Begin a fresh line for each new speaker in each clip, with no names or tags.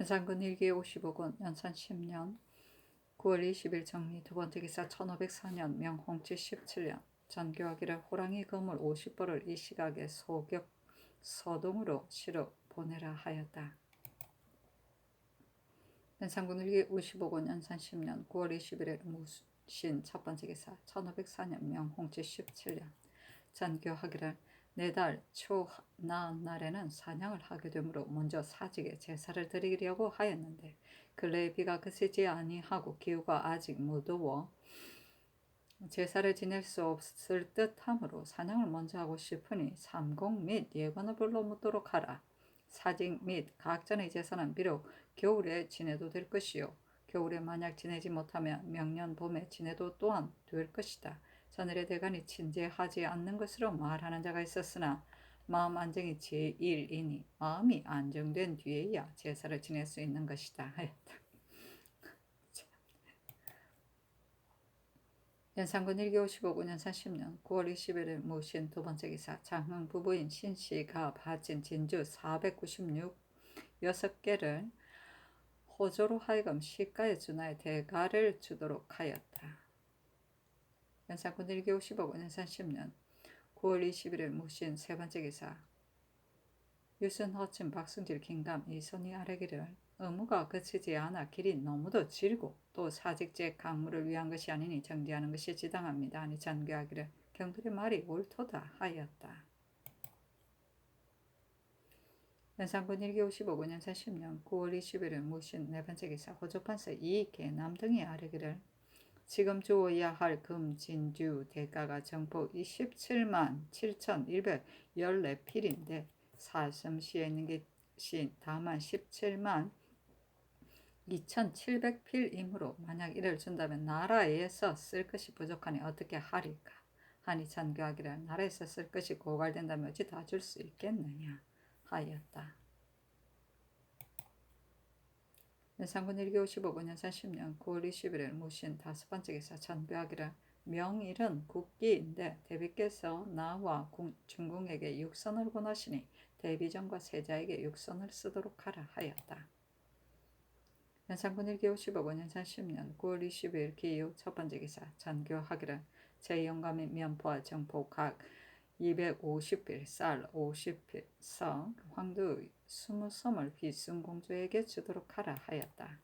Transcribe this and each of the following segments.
연산군 일기 55군 연산 10년 9월 20일 정리 두 번째 기사 1504년 명홍치 17년 전교하기를 호랑이 거물 50벌을 이 시각에 소격 서동으로 시로 보내라 하였다. 연산군 일기 55군 연산 10년 9월 21일 무신 첫 번째 기사 1504년 명홍치 17년 전교하기를 내달 초 나은 날에는 사냥을 하게 되므로 먼저 사직에 제사를 드리려고 하였는데 근래에 비가 그치지 아니하고 기후가 아직 무더워 제사를 지낼 수 없을 듯하므로 사냥을 먼저 하고 싶으니 삼공 및 예관을 불러 묻도록 하라. 사직 및 각전의 제사는 비록 겨울에 지내도 될 것이요 겨울에 만약 지내지 못하면 명년 봄에 지내도 또한 될 것이다. 전일의 대간이 친제하지 않는 것으로 말하는 자가 있었으나 마음 안정이 제1이니 마음이 안정된 뒤에야 제사를 지낼 수 있는 것이다 하였다. 연산군 1기 55군 연산 10년 9월 20일 무신 두 번째 기사 장흥 부부인 신씨가 바친 진주 496 6개를 호조로 하여금 시가에 준하여 대가를 주도록 하였다. 연산군 1기 55군 연산 10년 9월 21일 무신 세 번째 기사 유순 허침 박승질 김감 이손이 아뢰기를 의무가 그치지 않아 길이 너무도 길고 또 사직제 강물을 위한 것이 아니니 정지하는 것이 지당합니다. 아니 전교하기를 경들의 말이 옳도다 하였다. 연산군 1기 55군 연산 10년 9월 21일 무신 네 번째 기사 호조판서 이계남 등이 아뢰기를 지금 주어야 할 금 진주 대가가 정포 27만 7,114필인데 사슴시에 있는 것이 다만 17만 2,700필이므로 만약 이를 준다면 나라에서 쓸 것이 부족하니 어떻게 하리까 하니 전교하기를 나라에서 쓸 것이 고갈된다면 어찌 다 줄 수 있겠느냐 하였다. 연산군 1기 55군 연산 10년 9월 21일 무신 다섯 번째 기사 전교하기를 명일은 국기인데 대비께서 나와 중궁에게 육선을 권하시니 대비전과 세자에게 육선을 쓰도록 하라 하였다. 연산군 1기 55군 연산 10년 9월 20일 기후 첫 번째 기사 전교하기를 제 영감의 면포와 정포 각 250필 쌀 50필 성 황두 20섬을 비순공주에게 주도록 하라 하였다.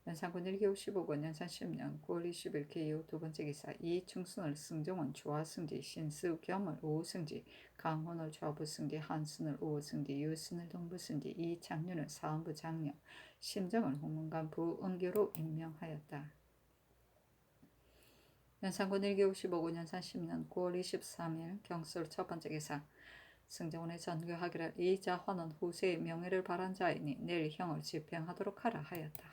연산군 1기 55군 연산 10년 9월 20일 기후 두 번째 기사 이충순을 승정원 좌승지 신수겸을 우승지 강훈을 좌부승지 한순을 우승지 유순을 동부승지 이장윤을 사원부 장령 심정을 홍문관 부은교로 임명하였다. 연산군 1기 55군 연산 10년 9월 23일 경술 첫 번째 기사 승정원의 전교하기를 이 자헌은 후세의 명예를 바란 자이니 내일 형을 집행하도록 하라 하였다.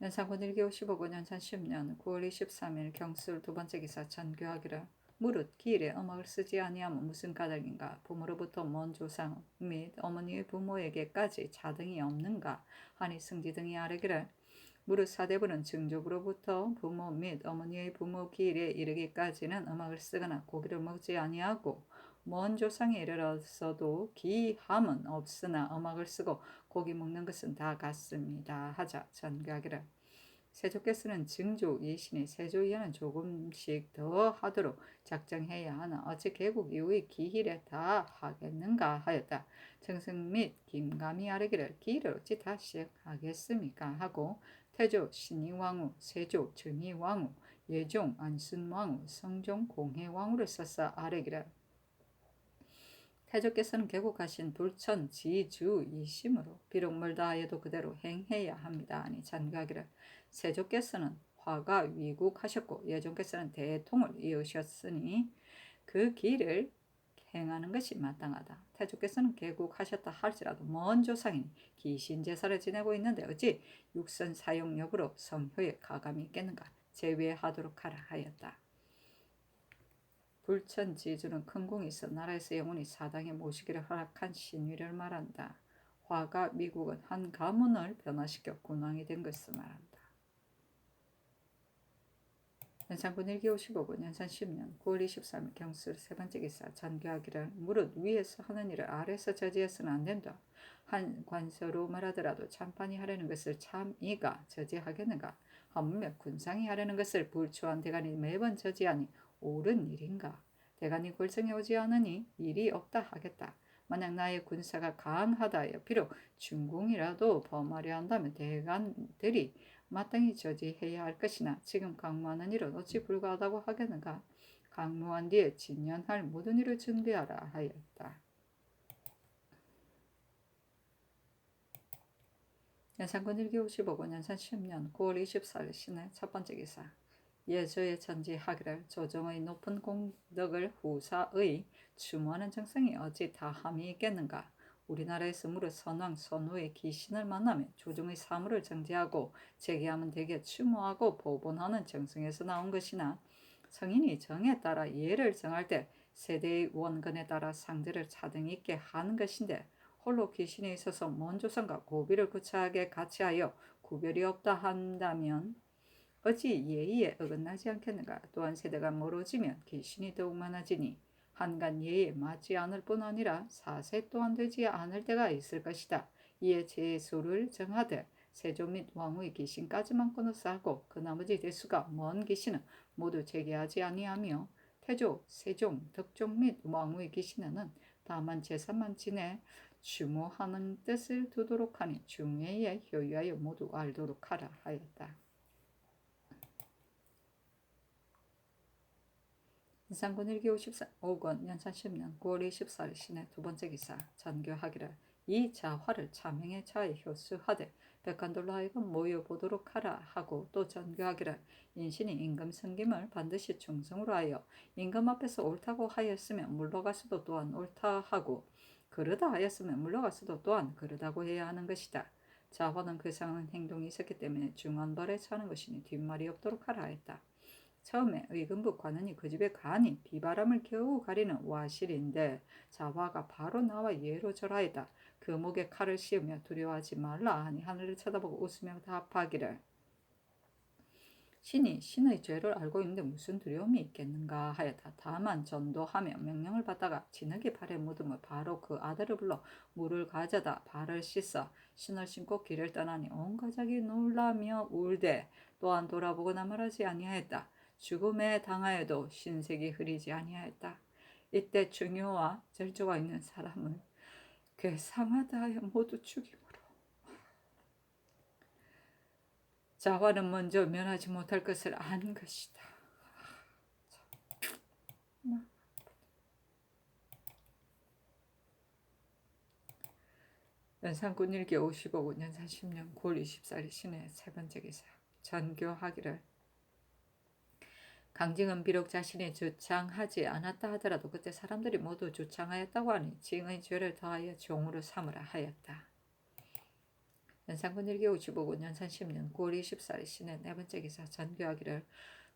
연산군 1기 55군 연산 10년 9월 23일 경술 두 번째 기사 전교하기를 무릇 기일에 음악을 쓰지 아니하면 무슨 까닭인가 부모로부터 먼 조상 및 어머니의 부모에게까지 자등이 없는가 하니 승지 등이 아뢰기를 무릇 사대부는 증족으로부터 부모 및 어머니의 부모 기일에 이르기까지는 음악을 쓰거나 고기를 먹지 아니하고 먼 조상에 이르러서도 기함은 없으나 음악을 쓰고 고기 먹는 것은 다 같습니다. 하자 전교하기를 세조께서는 증조 이신이 세조 이하는 조금씩 더 하도록 작정해야 하나 어찌 개국 이후의 기일에 다 하겠는가 하였다. 정승 및 김감이 아뢰기를 기일을 어찌 다 시작하겠습니까 하고 태조 신의왕후 세조 정의왕후 예종 안순왕후 성종 공해왕후를 써서 아뢰기를 태조께서는 개국하신 불천 지주이심으로 비록 멀다 하여도 그대로 행해야 합니다. 아니 전가기를 세조께서는 화가 위국하셨고 예종께서는 대통을 이으셨으니 그 길을 행하는 것이 마땅하다. 태조께서는 개국하셨다 할지라도 먼 조상이니 기신제사를 지내고 있는데 어찌 육선 사용 여부로 성효에 가감이 있겠는가 제외하도록 하라 하였다. 불천지주는 큰 공이 있어 나라에서 영원히 사당에 모시기를 허락한 신위를 말한다. 화가 미국은 한 가문을 변화시켜 군왕이 된 것을 말한다. 연산군 1기 55군 연산 10년 9월 23일 경술 세 번째 기사 전교하기를 무릇 위에서 하는 일을 아래서 저지해서는 안 된다. 한 관서로 말하더라도 참판이 하려는 것을 참이가 저지하겠는가? 하물며 군상이 하려는 것을 불초한 대간이 매번 저지하니 옳은 일인가? 대간이 골성에 오지 않으니 일이 없다 하겠다. 만약 나의 군사가 강하다 하여 비록 중궁이라도 범하려 한다면 대간들이 마땅히 저지해야 할 것이나 지금 강무하는 일은 어찌 불가하다고 하겠는가? 강무한 뒤에 진연할 모든 일을 준비하라 하였다. 연산군 1기 55군 연산 10년 9월 24일 신의 첫 번째 기사 예조의 전지하기를 조정의 높은 공덕을 후사의 추모하는 정성이 어찌 다함이 있겠는가? 우리나라에서 무릇 선왕 선후의 기신을 만나면 조정의 사물을 정지하고 재기하면 대개 추모하고 보본하는 정성에서 나온 것이나 성인이 정에 따라 예를 정할 때 세대의 원근에 따라 상제를 차등 있게 하는 것인데 홀로 귀신에 있어서 먼 조상과 고비를 구차하게 같이하여 구별이 없다 한다면 어찌 예의에 어긋나지 않겠는가? 또한 세대가 멀어지면 귀신이 더욱 많아지니 한간 예에 맞지 않을 뿐 아니라 사세 또한 되지 않을 때가 있을 것이다. 이에 제수를 정하되 세조 및 왕후의 귀신까지만 끊어서 하고 그 나머지 대수가 먼 귀신은 모두 제기하지 아니하며 태조, 세종, 덕종 및 왕후의 귀신은 다만 제사만 지내 추모하는 뜻을 두도록 하니 중예에 효유하여 모두 알도록 하라 하였다. 인산군 1기 55권 연산 10년 9월 24일 신의 두 번째 기사 전교하기를 이 자화를 차명의 자에 효수하되 백관들로 하여금 모여보도록 하라 하고 또 전교하기를 인신이 임금 섬김을 반드시 충성으로 하여 임금 앞에서 옳다고 하였으면 물러가서도 또한 옳다 하고 그르다 하였으면 물러가서도 또한 그르다고 해야 하는 것이다. 자화는 그 상한 행동이 있었기 때문에 중한벌에 차는 것이니 뒷말이 없도록 하라 했다. 처음에 의금부 관원이 그 집에 가니 비바람을 겨우 가리는 와실인데 자화가 바로 나와 예로 절하였다. 그 목에 칼을 씌우며 두려워하지 말라 하니 하늘을 쳐다보고 웃으며 답하기를 신이 신의 죄를 알고 있는데 무슨 두려움이 있겠는가 하였다. 다만 전도하며 명령을 받다가 진흙이 발에 묻으며 바로 그 아들을 불러 물을 가져다 발을 씻어 신을 신고 길을 떠나니 온 가족이 놀라며 울되 또한 돌아보거나 말하지 아니하였다. 죽음에 당하여도 신색이 흐리지 아니하였다. 이때 중요와 절조가 있는 사람을 괴상하다 하여 모두 죽이므로 자화는 먼저 면하지 못할 것을 안 것이다. 연산군 1기 55군 연산 10년 9월 24일 신의 세 번째 기사 전교하기를 강징은 비록 자신이 주창하지 않았다 하더라도 그때 사람들이 모두 주창하였다고 하니 징의 죄를 더하여 종으로 삼으라 하였다. 연산군 1기 55군 연산 10년 9월 24일 신의 네 번째 기사 전교하기를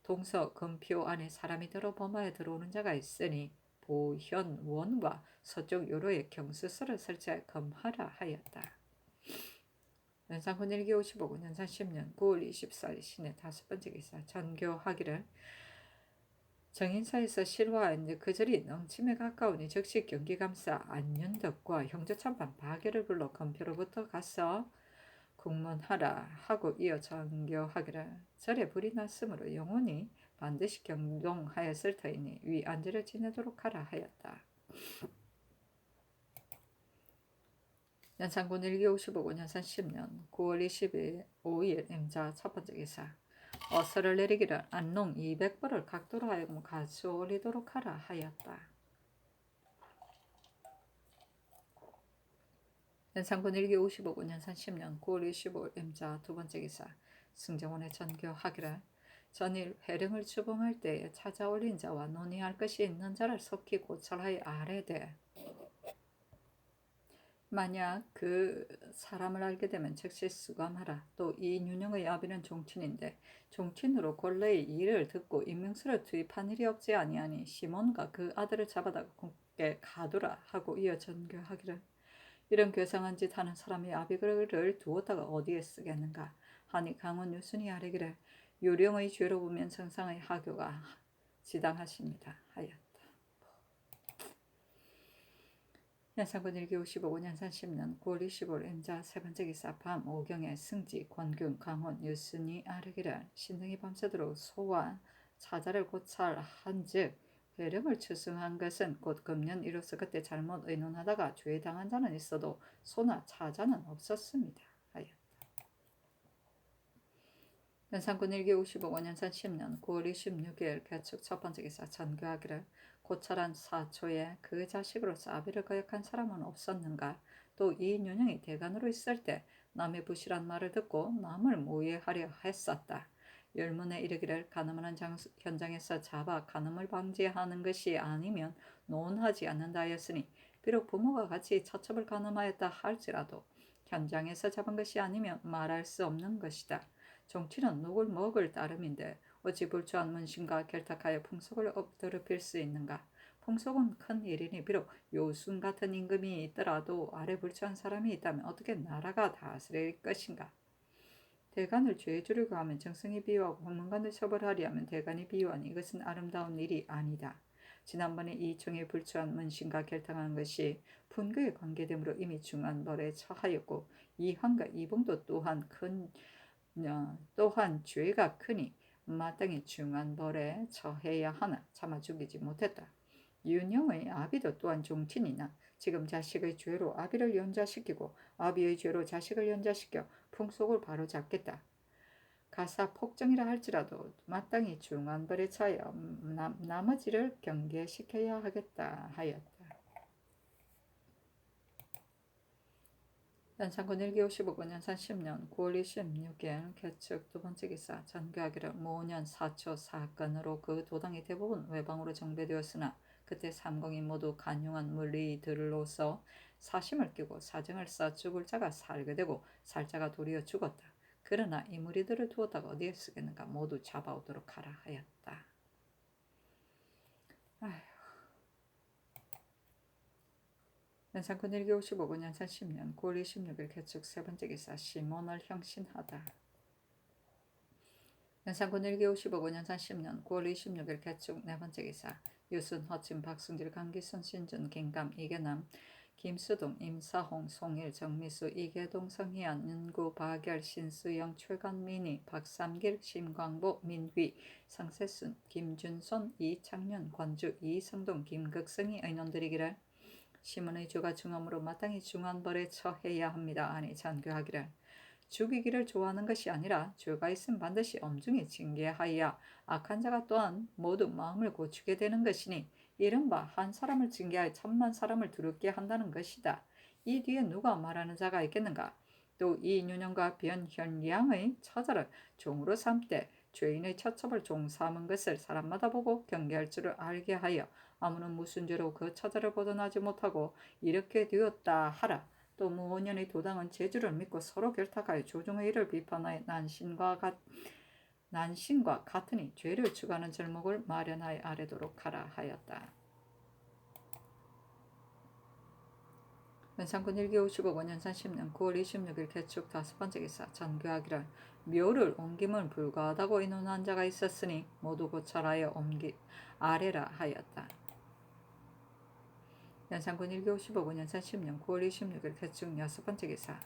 동서 금표 안에 사람이 들어 범하에 들어오는 자가 있으니 보현원과 서쪽 요로에 경수서를 설치하여 검하라 하였다. 연산군 1기 55군 연산 10년 9월 24일 신의 다섯 번째 기사 전교하기를 정인사에서 실화한 그 절이 넘침에 가까우니 즉시 경기감사 안윤덕과 형제참판 박열을 불러 검표로부터 가서 국문하라 하고 이어 전교하기를 절에 불이 났으므로 영원히 반드시 경동하였을 터이니 위 안지를 지내도록 하라 하였다. 연산군 1기 55군 연산 10년 9월 25일 임자 첫 번째 기사 어서를 내리기를 안농 200벌을 각도로 하여금 가져 올리도록 하라 하였다. 연산군 1기 55군 연산 10년 9월 25일 임자 두 번째 기사 승정원의 전교하기를 전일 회령을 추봉할 때에 찾아올린 자와 논의할 것이 있는 자를 속히 고찰하여 아래되 만약 그 사람을 알게 되면 즉시 수감하라. 또 이 윤영의 아비는 종친인데 종친으로 권례의 일을 듣고 임명수를 투입한 일이 없지 아니하니 시몬과 그 아들을 잡아다가 국게 가두라 하고 이어 전교하기를 이런 괴상한 짓 하는 사람이 아비글을 두었다가 어디에 쓰겠는가 하니 강원 유순이 아뢰기를 요령의 죄로 보면 정상의 하교가 지당하십니다. 하였다. 연산군 1기 55년 연산 10년 9월 25일 임자 세 번째 기사 밤 5경에 승지, 권균, 강원, 유순이 아르기를 신등이 밤새도록 소와 차자를 고찰한즉 회령을 추승한 것은 곧 금년 이로써 그때 잘못 의논하다가 죄당한 자는 있어도 소나 차자는 없었습니다. 하였다. 연산군 1기 55년 연산 10년 9월 26일 개축 첫 번째 기사 전교하기를 고찰한 사초에 그 자식으로서 아비를 거역한 사람은 없었는가. 또 이 윤영이 대간으로 있을 때 남의 부실한 말을 듣고 남을 모해하려 했었다. 열문에 이르기를 가늠하는 현장에서 잡아 가늠을 방지하는 것이 아니면 논하지 않는다 하였으니 비록 부모가 같이 처첩을 가늠하였다 할지라도 현장에서 잡은 것이 아니면 말할 수 없는 것이다. 정치는 누굴 먹을 따름인데 어찌 불초한 문신과 결탁하여 풍속을 엎드러필 수 있는가. 풍속은 큰 일이니 비록 요순 같은 임금이 있더라도 아래 불초한 사람이 있다면 어떻게 나라가 다스릴 것인가. 대간을 죄 주려고 하면 정승이 비유하고 홍문관을 처벌하려 하면 대간이 비유하니 이것은 아름다운 일이 아니다. 지난번에 이 총에 불초한 문신과 결탁하는 것이 분교에 관계되므로 이미 중한 벌에 처하였고 이황과 이봉도 또한 죄가 크니 마땅히 중한 벌에 처해야 하나 차마 죽이지 못했다. 윤영의 아비도 또한 종친이나 지금 자식의 죄로 아비를 연좌시키고 아비의 죄로 자식을 연좌시켜 풍속을 바로잡겠다. 가사 폭정이라 할지라도 마땅히 중한 벌에 처하여 나머지를 경계시켜야 하겠다 하였다. 연산군 1기 55년 연산 10년 9월 26일 개축 두 번째 기사 전교하기를 모년 사초 사건으로 그 도당이 대부분 외방으로 정배되었으나 그때 삼공이 모두 간용한 물리들로서 사심을 끼고 사정을 써 죽을 자가 살게 되고 살 자가 도리어 죽었다. 그러나 이 무리들을 두었다가 어디에 쓰겠는가. 모두 잡아오도록 하라 하였다. 연산군 1기 55년 연산 10년 9월 26일 개축 세 번째 기사 시몬을 형신하다. 연산군 1기 55년 연산 10년 9월 26일 개축 네 번째 기사 유순, 허침, 박승길, 강기순, 신준, 김감, 이계남, 김수동, 임사홍, 송일, 정미수, 이계동, 성희안, 윤구, 박열, 신수영, 최관민희, 박삼길, 심광보, 민휘, 상세순, 김준손, 이창년, 권주, 이성동, 김극성이 의논드리기를 시문의 죄가 중함으로 마땅히 중한 벌에 처해야 합니다. 아니 전교하기를 죽이기를 좋아하는 것이 아니라 죄가 있음 반드시 엄중히 징계하여 악한 자가 또한 모두 마음을 고치게 되는 것이니 이른바 한 사람을 징계하여 천만 사람을 두렵게 한다는 것이다. 이 뒤에 누가 말하는 자가 있겠는가. 또 이윤영과 변현양의 처자를 종으로 삼되 죄인의 처첩을 종 삼은 것을 사람마다 보고 경계할 줄을 알게 하여 아무는 무슨 죄로 그 처자를 벗어나지 못하고 이렇게 되었다 하라. 또 무오년의 도당은 재주를 믿고 서로 결탁하여 조정의 일을 비판하여 난신과 같으니 죄를 추구하는 절목을 마련하여 아래도록 하라 하였다. 연산군 1기 55년 연산 10년 9월 26일 개축 다섯 번째 기사 전교하기를 묘를 옮김은 불가하다고 의논한 자가 있었으니 모두 고찰하여 아래라 하였다. 연산군 1기 55년 연산 10년 9월 26일 개축 여섯 번째 기사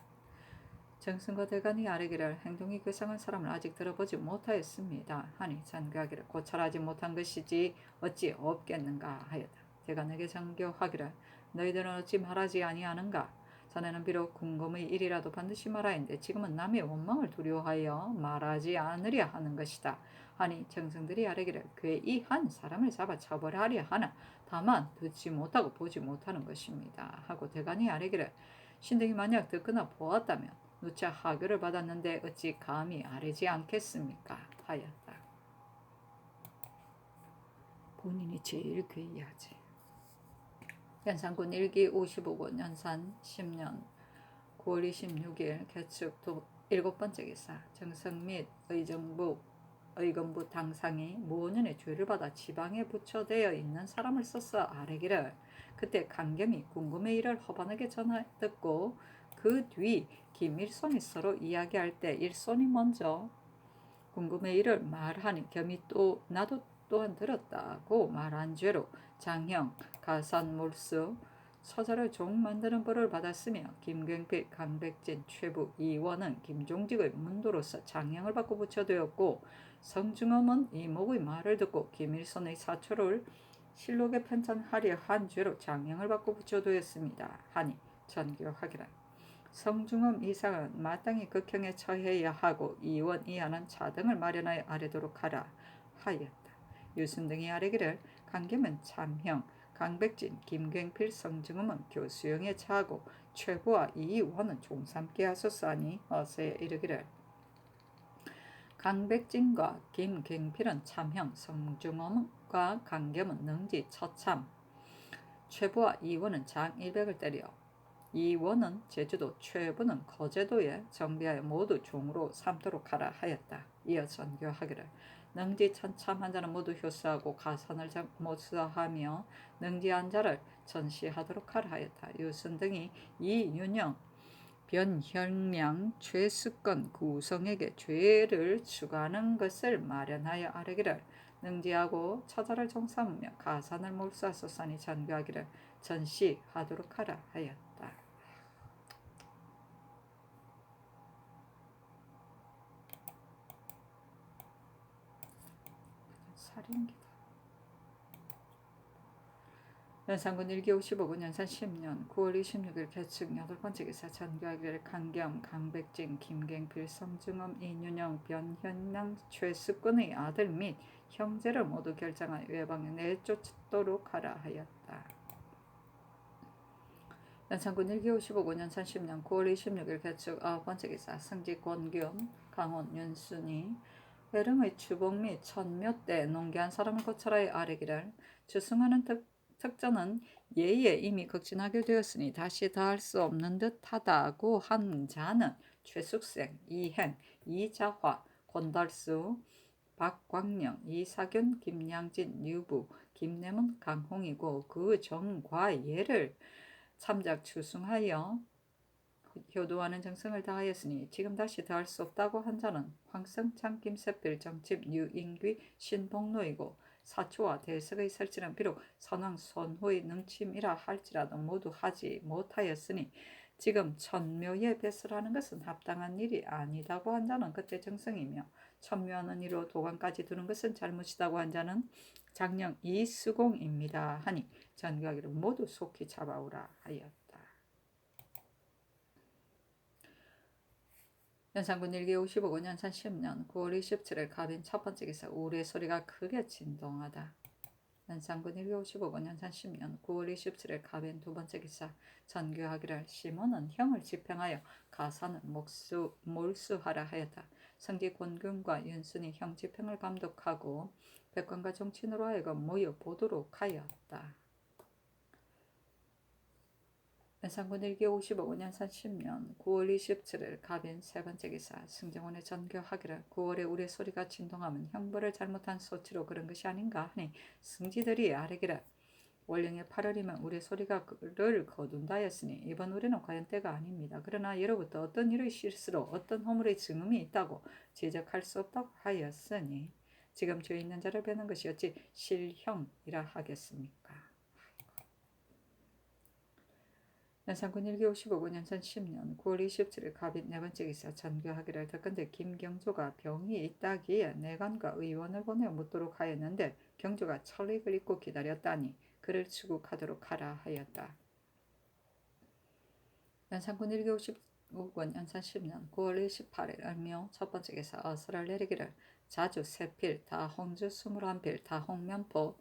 정승과 대간이 아뢰기를 행동이 괴상한 사람을 아직 들어보지 못하였습니다. 하니 전교하기를 고찰하지 못한 것이지 어찌 없겠는가 하였다. 대간에게 전교하기를 너희들은 어찌 말하지 아니하는가. 전에는 비록 궁금의 일이라도 반드시 말하였는데 지금은 남의 원망을 두려워하여 말하지 않으려 하는 것이다. 하니 정승들이 아뢰기를 괴이한 사람을 잡아 처벌하려 하나 다만 듣지 못하고 보지 못하는 것입니다. 하고 대간이 아뢰기를 신등이 만약 듣거나 보았다면 누차 하교를 받았는데 어찌 감히 아뢰지 않겠습니까? 하였다. 본인이 제일 괴이하지. 연산군 1기 55권 연산 10년 9월 26일 개축 일곱 번째 기사 정성 및 의정부 당상이 무오년의 죄를 받아 지방에 부처되어 있는 사람을 써서 아뢰기를 그때 강겸이 궁금의 일을 허반에게 전하 듣고 그 뒤 김일손이 서로 이야기할 때 일손이 먼저 궁금해 이를 말하니 겸이 또 나도 또한 들었다고 말한 죄로 장형, 가산몰수, 서자를 종 만드는 벌을 받았으며 김경필, 강백진, 최부, 이원은 김종직의 문도로서 장형을 받고 부처되었고 성중엄은 이목의 말을 듣고 김일선의 사초를 실록에 편찬하려 한 죄로 장형을 받고 부처되었습니다. 하니 전교하기라. 성중엄 이상은 마땅히 극형에 처해야 하고 이원 이하는 차등을 마련하여 아래도록 하라 하였다. 유순 등이 아뢰기를 강겸은 참형, 강백진, 김경필, 성중엄은 교수형에 처하고 최부와 이원은 종삼게 하소서 하니 어서에 이르기를 강백진과 김경필은 참형, 성중엄과 강겸은 능지 처참, 최부와 이원은 장일백을 때려 이원은 제주도, 최부는 거제도에 정비하여 모두 종으로 삼도록 하라 하였다. 이어 전교하기를 능지 천참한 자는 모두 효수하고 가산을 못수하며 능지한 자를 전시하도록 하라 하였다. 유순 등이 이윤영, 변현량, 최숙건, 구성에게 죄를 추가하는 것을 마련하여 아뢰기를 능지하고 처자를 종삼으며 가산을 몰수하소서니 전교하기를 전시하도록 하라 하였다. 살인기다. 연산군 1기 55군 연산 10년 9월 26일 개축 8번째 기사 전교하기를 강겸, 강백진, 김경필, 성중엄, 이윤영, 변현랑, 최숙군의 아들 및 형제를 모두 결정하여 외방에 내쫓도록 하라 하였다. 연산군 1기 55군 연산 10년 9월 26일 개축 9번째 기사 승지 권균, 강원 윤순이 회릉의 추복 및 천묘 때 농계한 사람을 고찰하여 아뢰기를 주승하는 특전은 예의에 이미 극진하게 되었으니 다시 다할 수 없는 듯하다고 한 자는 최숙생, 이행, 이자화, 권달수, 박광영, 이사균, 김양진, 유부, 김내문, 강홍이고 그 정과예를 참작 추승하여 효도하는 정성을 다하였으니 지금 다시 다할 수 없다고 한 자는 황성창, 김세필, 정칩, 유인귀, 신봉로이고 사초와 대석의 설치는 비록 선왕 선후의 능침이라 할지라도 모두 하지 못하였으니 지금 천묘에 배설하는 것은 합당한 일이 아니다고 한 자는 그때 정성이며 천묘하는 이로 도관까지 두는 것은 잘못이다고 한 자는 장령 이수공입니다 하니 전교하기를 모두 속히 잡아오라 하였다. 연산군 1기 55군 연산 10년 9월 27일 갑인 첫 번째 기사 우레 소리가 크게 진동하다. 연산군 1기 55군 연산 10년 9월 27일 갑인 두 번째 기사 전교하기를 시몬은 형을 집행하여 가산은 몰수하라 하였다. 성지 권균과 윤순이 형 집행을 감독하고 백관과 정친으로 하여금 모여 보도록 하였다. 연산군 1기 55군 연산 10년 9월 27일 갑인 세 번째 기사 승정원에 전교하기를 9월에 우리 소리가 진동하면 형벌을 잘못한 소치로 그런 것이 아닌가 하니 승지들이 아뢰기를 월령의 8월이면 우리 소리가를 거둔다였으니 이번 우리는 과연 때가 아닙니다. 그러나 예로부터 어떤 일의 실수로 어떤 허물의 증음이 있다고 지적할 수 없다고 하였으니 지금 죄 있는 자를 베는 것이 어찌 실형이라 하겠습니까? 연산군 1기 55군 연산 10년 9월 27일 갑인 네 번째 기사 전교하기를 듣건대 김경조가 병이 있다기에 내관과 의원을 보내어 묻도록 하였는데 경조가 철익을 입고 기다렸다니 그를 추국하도록 하라 하였다. 연산군 1기 55군 연산 10년 9월 28일 을묘 첫 번째 기사 어설을 내리기를 자주 세필 다홍주 21필 다홍면포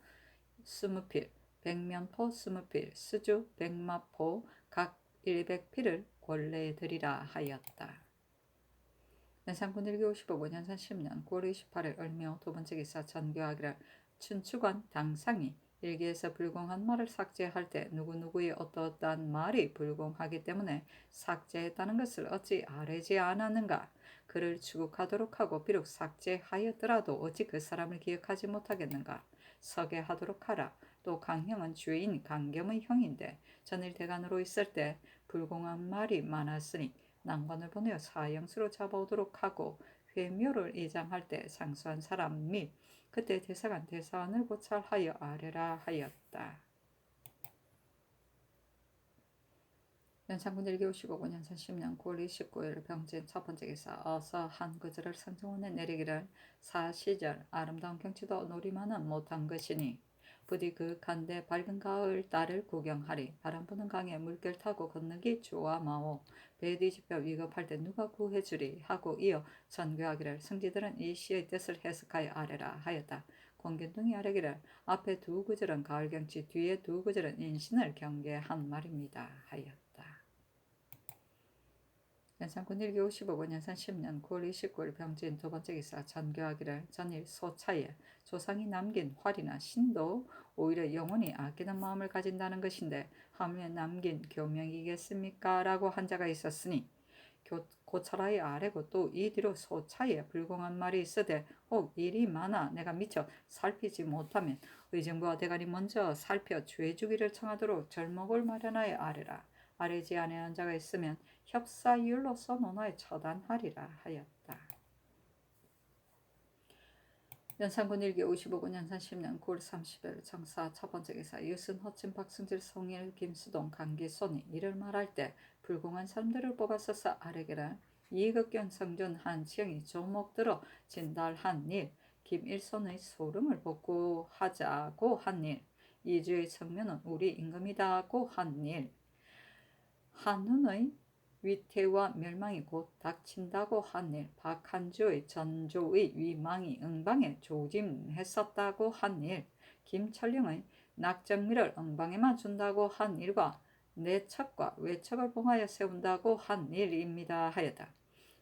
20필 백면포 20필 수주 백마포 각 100필을 권례에 드리라 하였다. 연산군 1기 55군 연산 10년 9월 28일 을묘 두 번째 기사 전교하기를 춘추관 당상이 일기에서 불공한 말을 삭제할 때 누구누구의 어떠어떠한 말이 불공하기 때문에 삭제했다는 것을 어찌 아뢰지 않았는가? 그를 추국하도록 하고 비록 삭제하였더라도 어찌 그 사람을 기억하지 못하겠는가? 서게하도록 하라. 또 강형은 주인 강겸의 형인데 전일 대간으로 있을 때 불공한 말이 많았으니 난관을 보내어 사형수로 잡아오도록 하고 회묘를 이장할 때 상수한 사람 및 그때 대사관 대사원을 고찰하여 아뢰라 하였다. 연산군 일기 55군 연산 10년 9월 29일 병진 첫 번째 기사 어서 한 그들을 선정원에 내리기를 사시절 아름다운 경치도 놀이만은 못한 것이니 부디 그 간대 밝은 가을 딸을 구경하리. 바람 부는 강에 물결 타고 건너기 좋아 마오. 배 뒤집혀 위급할 때 누가 구해주리 하고 이어 전교하기를 성지들은 이 시의 뜻을 해석하여 아뢰라 하였다. 권균동이 아뢰기를 앞에 두 구절은 가을 경치 뒤에 두 구절은 인신을 경계한 말입니다 하였다. 연산군 일기 55군 연산 10년 9월 29일 병진 두 번째 기사 전교하기를 전일 소차에 조상이 남긴 활이나 신도 오히려 영원히 아끼는 마음을 가진다는 것인데 하물며 남긴 교명이겠습니까? 라고 한 자가 있었으니 고찰하여 아래고 또 이 뒤로 소차에 불공한 말이 있으되 혹 일이 많아 내가 미처 살피지 못하면 의정부와 대간이 먼저 살펴 죄주기를 청하도록 절목을 마련하여 아뢰라. 아뢰지 아니한 자가 있으면 협사이율로서 논하에 처단하리라 하였다. 연산군 일기 55군 연산 10년 9월 30일 정사 첫 번째 기사 이웃은 허친 박승질 성일 김수동 강기손이 이를 말할 때 불공한 사람들을 뽑아서서 아래게라 이극견 성준 한치영이 조목들어 진달한 일 김일손의 소름을 복구하자고 한 일 이주의 성면은 우리 임금이다고 한 일 한눈의 위태와 멸망이 곧 닥친다고 한일 박한주의 전조의 위망이 응방에 조짐했었다고 한일 김철령의 낙정미를 응방에만 준다고 한 일과 내척과 외척을 봉하여 세운다고 한 일입니다 하였다.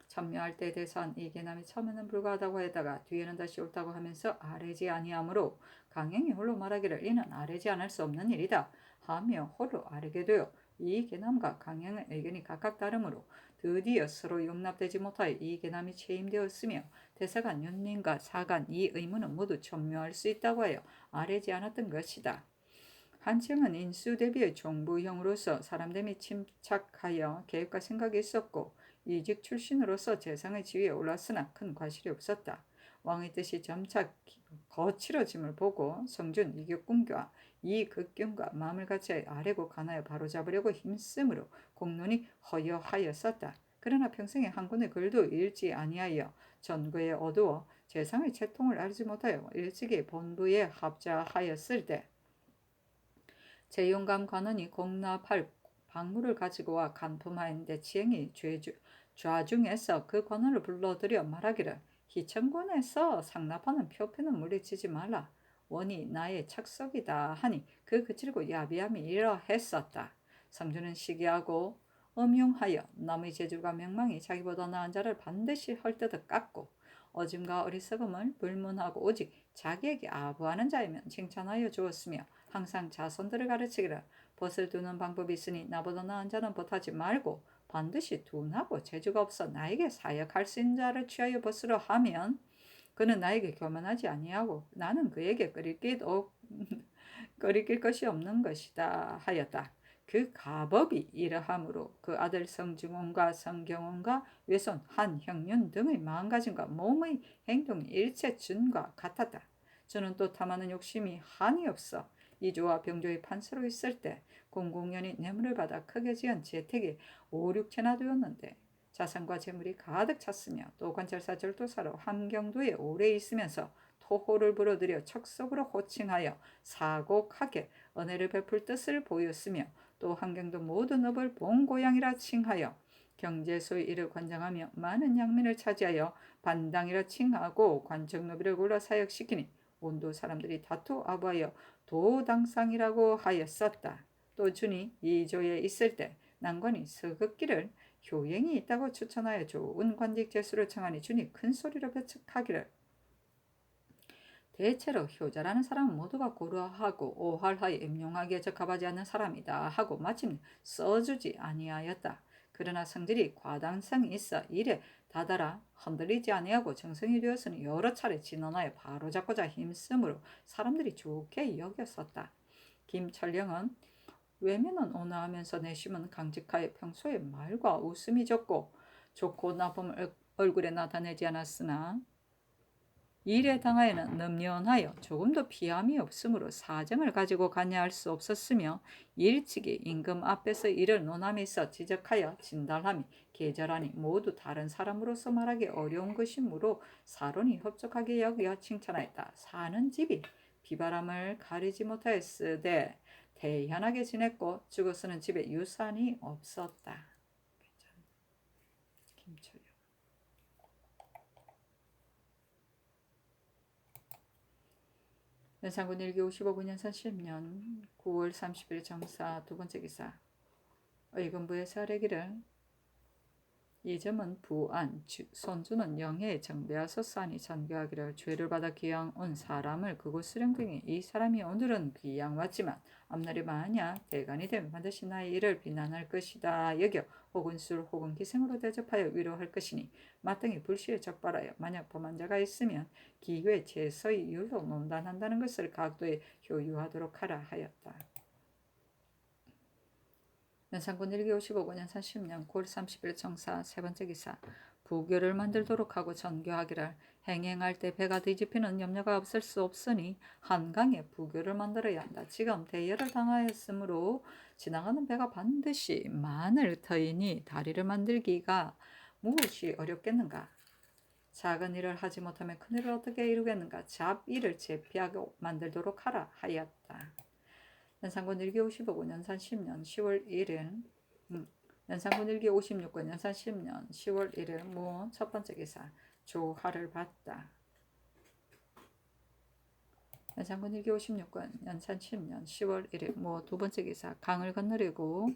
참여할 때 대선 이계남이 처음에는 불가하다고 하다가 뒤에는 다시 옳다고 하면서 아뢰지 아니하므로 강행이 홀로 말하기를 이는 아뢰지 않을 수 없는 일이다 하며 홀로 아뢰게 되어 이계남과 강행의 의견이 각각 다르므로 드디어 서로 용납되지 못하여 이계남이 체임되었으며 대사관 윤림과 사관 이 의무는 모두 천묘할 수 있다고 하여 아뢰지 않았던 것이다. 한층은 인수 대비의 종부형으로서 사람됨이 침착하여 계획과 생각이 있었고 이직 출신으로서 재상의 지위에 올랐으나 큰 과실이 없었다. 왕의 뜻이 점차 거칠어짐을 보고 성준 이격군과 이극균과 마음을 같이 아래고 가나여 바로잡으려고 힘쓰므로 공론이 허여하였었다. 그러나 평생에 한 권의 글도 읽지 아니하여 전거에 어두워 재상의 채통을 알지 못하여 일찍이 본부에 합자하였을 때 재용감 관원이 공납할 박물을 가지고 와 간품하였는데 지행이 좌중에서 그 관원을 불러들여 말하기를 희천군에서 상납하는 표표는 물리치지 말라. 원이 나의 착석이다 하니 그 그치고 야비함이 이러했었다. 성주는 시기하고 음흉하여 남의 재주가 명망이 자기보다 나은 자를 반드시 헐뜯어 깎고 어짐과 어리석음을 불문하고 오직 자기에게 아부하는 자이면 칭찬하여 주었으며 항상 자손들을 가르치기를 벗을 두는 방법이 있으니 나보다 나은 자는 벗하지 말고 반드시 둔하고 재주가 없어 나에게 사역할 수 있는 자를 취하여 벗으려 하면 그는 나에게 교만하지 아니하고 나는 그에게 끓일 것이 없는 것이다 하였다. 그 가법이 이러하므로 그 아들 성증원과 성경원과 외손 한형윤 등의 마음가짐과 몸의 행동이 일체 준과 같았다. 저는 또 탐하는 욕심이 한이 없어 이조와 병조의 판서로 있을 때 공공연히 뇌물을 받아 크게 지은 재택이 5, 6채나 되었는데 자산과 재물이 가득 찼으며 또 관찰사 절도사로 함경도에 오래 있으면서 토호를 불어들여 척속으로 호칭하여 사곡하게 은혜를 베풀 뜻을 보였으며 또 함경도 모든 업을 본고양이라 칭하여 경제소의 일을 관장하며 많은 양민을 차지하여 반당이라 칭하고 관청노비를 골라 사역시키니 온도 사람들이 다투 아부하여 도당상이라고 하였었다. 또 준이 이조에 있을 때 난관이 서긋기를 효행이 있다고 추천하여 좋은 관직 재수를 청하니 준이 큰 소리로 배척하기를 대체로 효자라는 사람은 모두가 고루하고 오활하여 임용하기에 적합하지 않는 사람이다 하고 마침내 써주지 아니하였다. 그러나 성질이 과단성이 있어 일에 다달아 흔들리지 아니하고 정성이 되었으니 여러 차례 진언하여 바로잡고자 힘쓰므로 사람들이 좋게 여겼었다. 김철령은 외면은 온화하면서 내심은 강직하여 평소에 말과 웃음이 적고 좋고 나쁨을 얼굴에 나타내지 않았으나 일에 당하여는 넘연하여 조금도 피함이 없으므로 사정을 가지고 관여할 수 없었으며 일찍이 임금 앞에서 이를 논함에서 지적하여 진달함이 계절하니 모두 다른 사람으로서 말하기 어려운 것이므로 사론이 협족하게 여겨 칭찬하였다. 사는 집이 비바람을 가리지 못하였으되 대현하게 지냈고 죽어서는 집에 유산이 없었다. 김철 연산군 일기 55년 선 10년 9월 30일 정사 두 번째 기사 의금부에 사례기를 이 점은 부안 손주는 영해에 정배하서 싸니 전교하기를 죄를 받아 귀양 온 사람을 그곳 수령 등이 이 사람이 오늘은 귀양 왔지만 앞날이 만약 대간이 되면 반드시 나의 일을 비난할 것이다 여겨 혹은 술 혹은 기생으로 대접하여 위로할 것이니 마땅히 불시에 적발하여 만약 범한 자가 있으면 기회 제서의 율로 논단한다는 것을 각도에 효유하도록 하라 하였다. 연산군 일기 55년 30년 9월 30일 정사 세 번째 기사 부교를 만들도록 하고 전교하기를 행행할 때 배가 뒤집히는 염려가 없을 수 없으니 한강에 부교를 만들어야 한다. 지금 대열을 당하였으므로 지나가는 배가 반드시 많을 터이니 다리를 만들기가 무엇이 어렵겠는가. 작은 일을 하지 못하면 큰 일을 어떻게 이루겠는가. 잡일을 제피하고 만들도록 하라 하였다. 연산군 일기 55군 연산 10년 10월 1일 연산군 일기 56군 연산 10년 10월 1일 무 첫 번째 기사 조화를 봤다. 연산군 일기 56군 연산 10년 10월 1일 무 두 번째 기사 강을 건너려고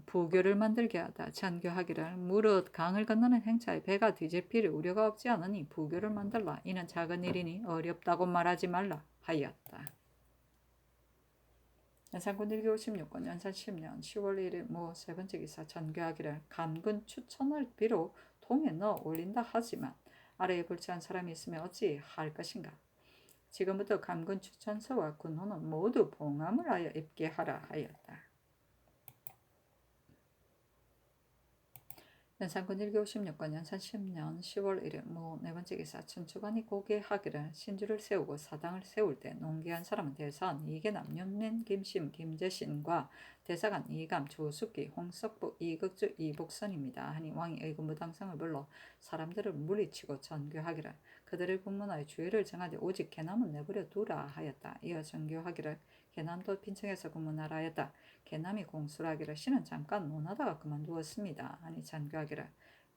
부교를 만들게 하다. 전교하기를 무릇 강을 건너는 행차에 배가 뒤집힐 우려가 없지 않으니 부교를 만들라. 이는 작은 일이니 어렵다고 말하지 말라 하였다. 연산군 일기 56권 연산 10년 10월 1일 무 세 번째 기사 전교하기를 감군 추천을 비로 통에 넣어 올린다 하지만 아래에 불치한 사람이 있으면 어찌 할 것인가. 지금부터 감군 추천서와 군호는 모두 봉함을 하여 입게 하라 하였다. 연산군 일기 56권 연산 10년 10월 1일 무 네 번째 기사 춘추관이 고개하기를 신주를 세우고 사당을 세울 때 농기한 사람은 대사한 이계남 윤민 김심 김재신과 대사관 이감 조숙기 홍석부 이극주 이복선입니다. 하니 왕이 의금부 당상을 불러 사람들을 물리치고 전교하기를 그들을 분문하여 주의를 정하되 오직 개남은 내버려 두라 하였다. 이어 전교하기를 개남도 빈청에서 근무하라 하였다. 개남이 공수하기를 신은 잠깐 논하다가 그만두었습니다. 아니 전교하기를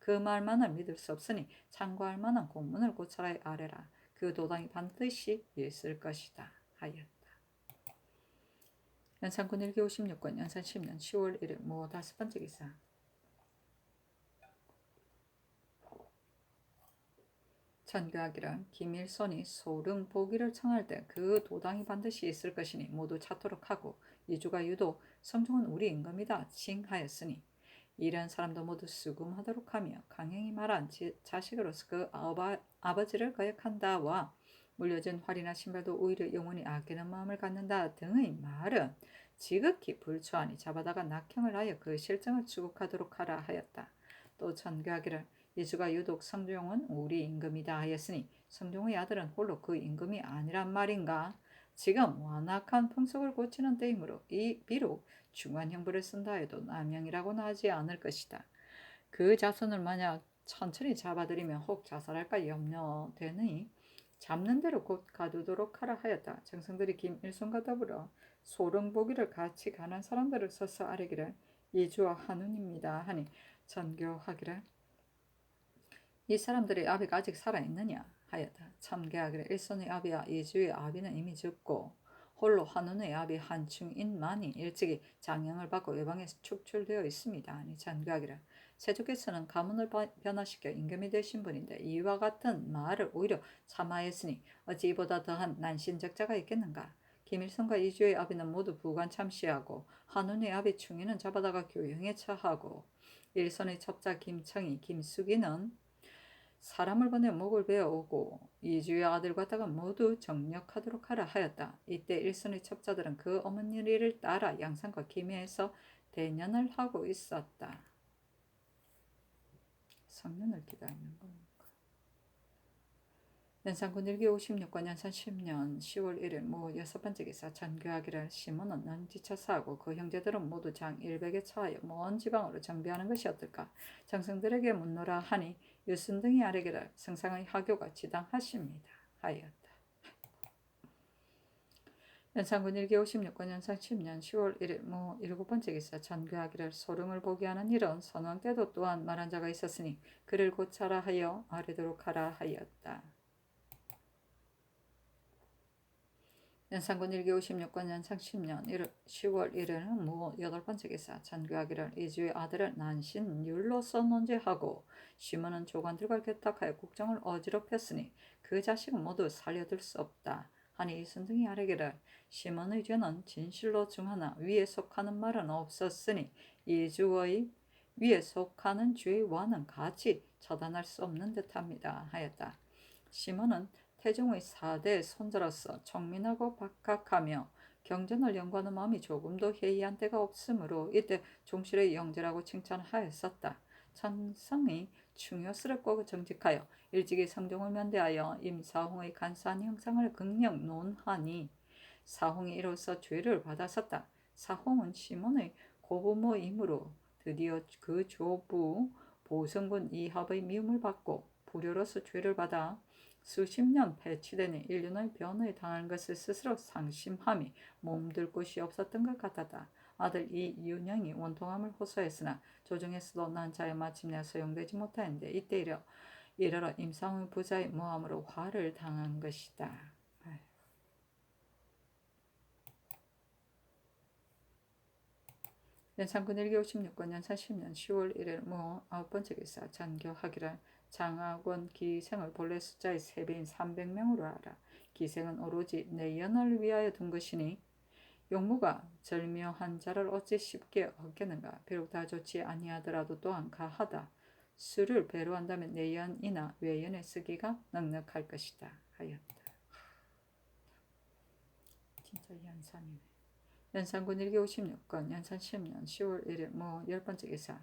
그 말만을 믿을 수 없으니 참고할 만한 공문을 고찰하여 아래라. 그 도당이 반드시 있을 것이다 하였다. 연산군 일기 56권 연산 10년 10월 1일 무 다섯 번째 기사 전교하기를 김일손이 소릉 보기를 청할 때 그 도당이 반드시 있을 것이니 모두 찾도록 하고 이주가 유독 성종은 우리 임금이다 칭하였으니 이런 사람도 모두 수금하도록 하며 강행이 말한 자식으로서 그 아버지를 거역한다와 물려준 활이나 신발도 오히려 영원히 아끼는 마음을 갖는다 등의 말은 지극히 불초하니 잡아다가 낙형을 하여 그 실정을 추국하도록 하라 하였다. 또 전교하기를 이주가 유독 성종은 우리 임금이다 하였으니 성종의 아들은 홀로 그 임금이 아니란 말인가. 지금 완악한 풍속을 고치는 때이므로 이 비록 중한 형벌을 쓴다 해도 남양이라고는 하지 않을 것이다. 그 자손을 만약 천천히 잡아들이면 혹 자살할까 염려되니 잡는 대로 곧 가두도록 하라 하였다. 정성들이 김일손과 더불어 소릉보기를 같이 가는 사람들을 서서 아뢰기를 이주와 한운입니다 하니 전교하기를 이 사람들의 아비가 아직 살아있느냐 하였다. 참계하기를 일손의 아비와 이주의 아비는 이미 죽고 홀로 한운의 아비 한충인만이 일찍이 장영을 받고 외방에 축출되어 있습니다. 아니 전교하기를 세조께서는 가문을 변화시켜 임금이 되신 분인데 이와 같은 말을 오히려 참하였으니 어찌 이보다 더한 난신적자가 있겠는가. 김일성과 이주의 아비는 모두 부관 참시하고 한운의 아비 충인은 잡아다가 교형에 처하고 일손의 첩자 김청이 김숙이는 사람을 보내 목을 베어오고 이주의 아들 같다가 모두 정력하도록 하라 하였다. 이때 일선의 첩자들은 그 어머니를 따라 양산과 김해에서 대년을 하고 있었다. 성년을 기다리는 겁니까? 연산군 일기 56권 연산 10년 10월 1일 모 여섯 번째 기사 전교하기를 시몬은 능지처사하고 그 형제들은 모두 장 100에 처하여 먼 지방으로 정비하는 것이 어떨까. 정승들에게 묻노라 하니 유순등이 아래기를 성상의 하교가 지당하십니다 하였다. 연산군 일기 56권 연산 10년 10월 1일 모 일곱 번째 기사 전교하기를 소름을 보게 하는 일은 선왕 때도 또한 말한 자가 있었으니 그를 고차라 하여 아뢰도록 하라 하였다. 연산군 일기 56권 연상 10년 10월 1일 모 여덟 번째 기사 전교하기를 이주의 아들을 난신 율로서 논제하고 시몬은 조관들과 결탁하여 국정을 어지럽혔으니 그 자식은 모두 살려둘 수 없다 하니 이순등이 아뢰기를 시몬의 죄는 진실로 중하나 위에 속하는 말은 없었으니 이주의 위에 속하는 죄와는 같이 처단할 수 없는 듯합니다 하였다. 시몬은 태종의 4대 손자로서 청민하고 박학하며 경전을 연구하는 마음이 조금도 해이한 때가 없으므로 이때 종실의 영재라고 칭찬하였었다. 천성이 충효스럽고 정직하여 일찍이 성종을 면대하여 임사홍의 간사한 형상을 극력 논하니 사홍이 이로써 죄를 받았었다. 사홍은 시몬의 고부모이므로 드디어 그 조부 보성군 이합의 미움을 받고 불효로서 죄를 받아 수십 년 배치되니 인륜의 변을 당한 것을 스스로 상심함이 몸둘 곳이 없었던 것 같았다. 아들 이윤영이 원통함을 호소했으나 조정에서도 난자에 마침내 소용되지 못하였는데 이때 이르러 임상의 부자의 모함으로 화를 당한 것이다. 연산군 일기 56권 연산 10년 10월 1일 모 아홉 번째 기사 전교하기를 장학원 기생을 본래 숫자의 3배인 300명으로 하라. 기생은 오로지 내연을 위하여 둔 것이니 용무가 절묘한 자를 어찌 쉽게 얻겠는가. 비록 다 좋지 아니하더라도 또한 가하다. 수를 배로 한다면 내연이나 외연에 쓰기가 넉넉할 것이다 하였다. 진짜 연산이네. 연산군 일기 56권 연산 10년 10월 1일 모 열 번째 기사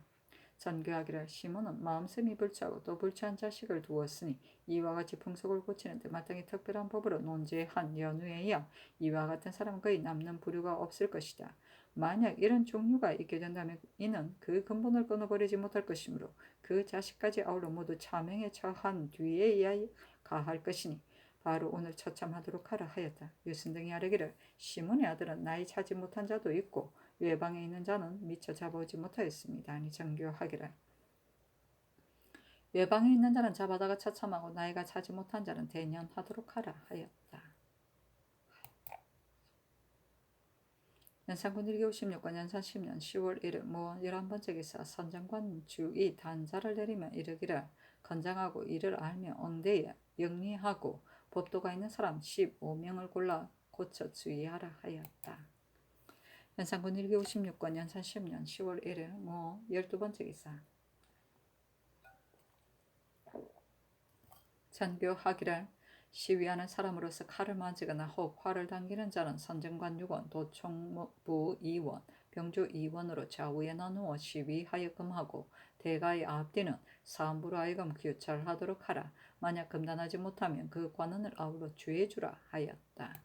전교하기를 시몬은 마음씀이 불취하고 또 불취한 자식을 두었으니 이와 같이 풍속을 고치는데 마땅히 특별한 법으로 논제한 연후에야 이와 같은 사람은 거의 남는 부류가 없을 것이다. 만약 이런 종류가 있게 된다면 이는 그 근본을 끊어버리지 못할 것이므로 그 자식까지 아울러 모두 차명에 처한 뒤에야 가할 것이니 바로 오늘 처참하도록 하라 하였다. 유순등이 아뢰기를 시몬의 아들은 나이 차지 못한 자도 있고 외방에 있는 자는 미처 잡아오지 못하였습니다. 아니 정교하기를 외방에 있는 자는 잡아다가 처참하고 나이가 차지 못한 자는 대년하도록 하라 하였다. 연산군 일기 56권 연산 10년 10월 1일 모 11번째 기사 선정관 주의 단자를 내리며 이르기를 건장하고 이를 알며 응대에 영리하고 법도가 있는 사람 15명을 골라 고쳐 주의하라 하였다. 연산군 일기 56권 연산 10년 10월 1일 모 12번째 기사 전교하기를 시위하는 사람으로서 칼을 만지거나 혹 화를 당기는 자는 선정관 6원, 도총부 2원, 병조 2원으로 좌우에 나누어 시위하여금 하고 대가의 앞뒤는 사함부로 하여금 규찰하도록 하라. 만약 금단하지 못하면 그 관원을 아울러 주해주라 하였다.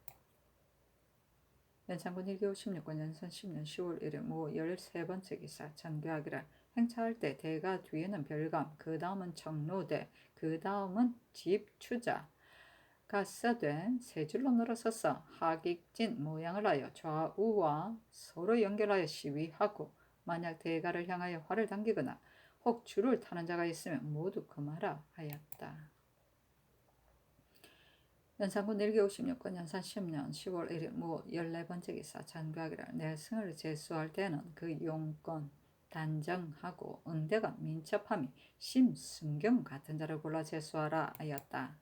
연산군 일기 56권 연산 10년 10월 1일 모 13번째 기사 전교하기를 행차할 때 대가 뒤에는 별감, 그 다음은 청로대, 그 다음은 집추자가 써되 세 줄로 늘어서서 하객진 모양을 하여 좌우와 서로 연결하여 시위하고 만약 대가를 향하여 활을 당기거나 혹 줄을 타는 자가 있으면 모두 금하라 하였다. 연산군 일기 56권 연산 10년 10월 1일 모 14번째 기사 전교하기를 내 승을 제수할 때는 그 용건 단정하고 응대가 민첩함이 심순경 같은 자를 골라 제수하라 하였다.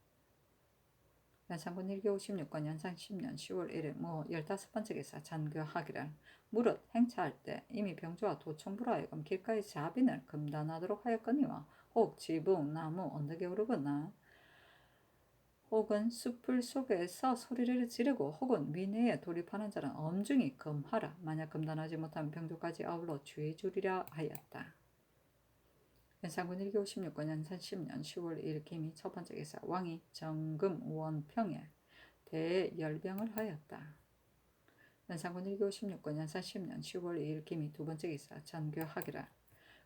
연산군 일기 56권 연산 10년 10월 1일 모 15번째 기사 전교하기를 무릇 행차할 때 이미 병조와 도청부로 하여금 길가의 자빈을 금단하도록 하였거니와 혹 지붕, 나무, 언덕에 오르거나 혹은 숲을 속에서 소리를 지르고 혹은 위내에 돌입하는 자는 엄중히 금하라. 만약 금단하지 못하면 병조까지 아울러 주의주리라 하였다. 연산군 1기 56권 연산 10년 10월 1일 기미 첫 번째 기사 왕이 정금 원평에 대해 열병을 하였다. 연산군 1기 56권 연산 10년 10월 2일 기미 두 번째 기사 전교하기라.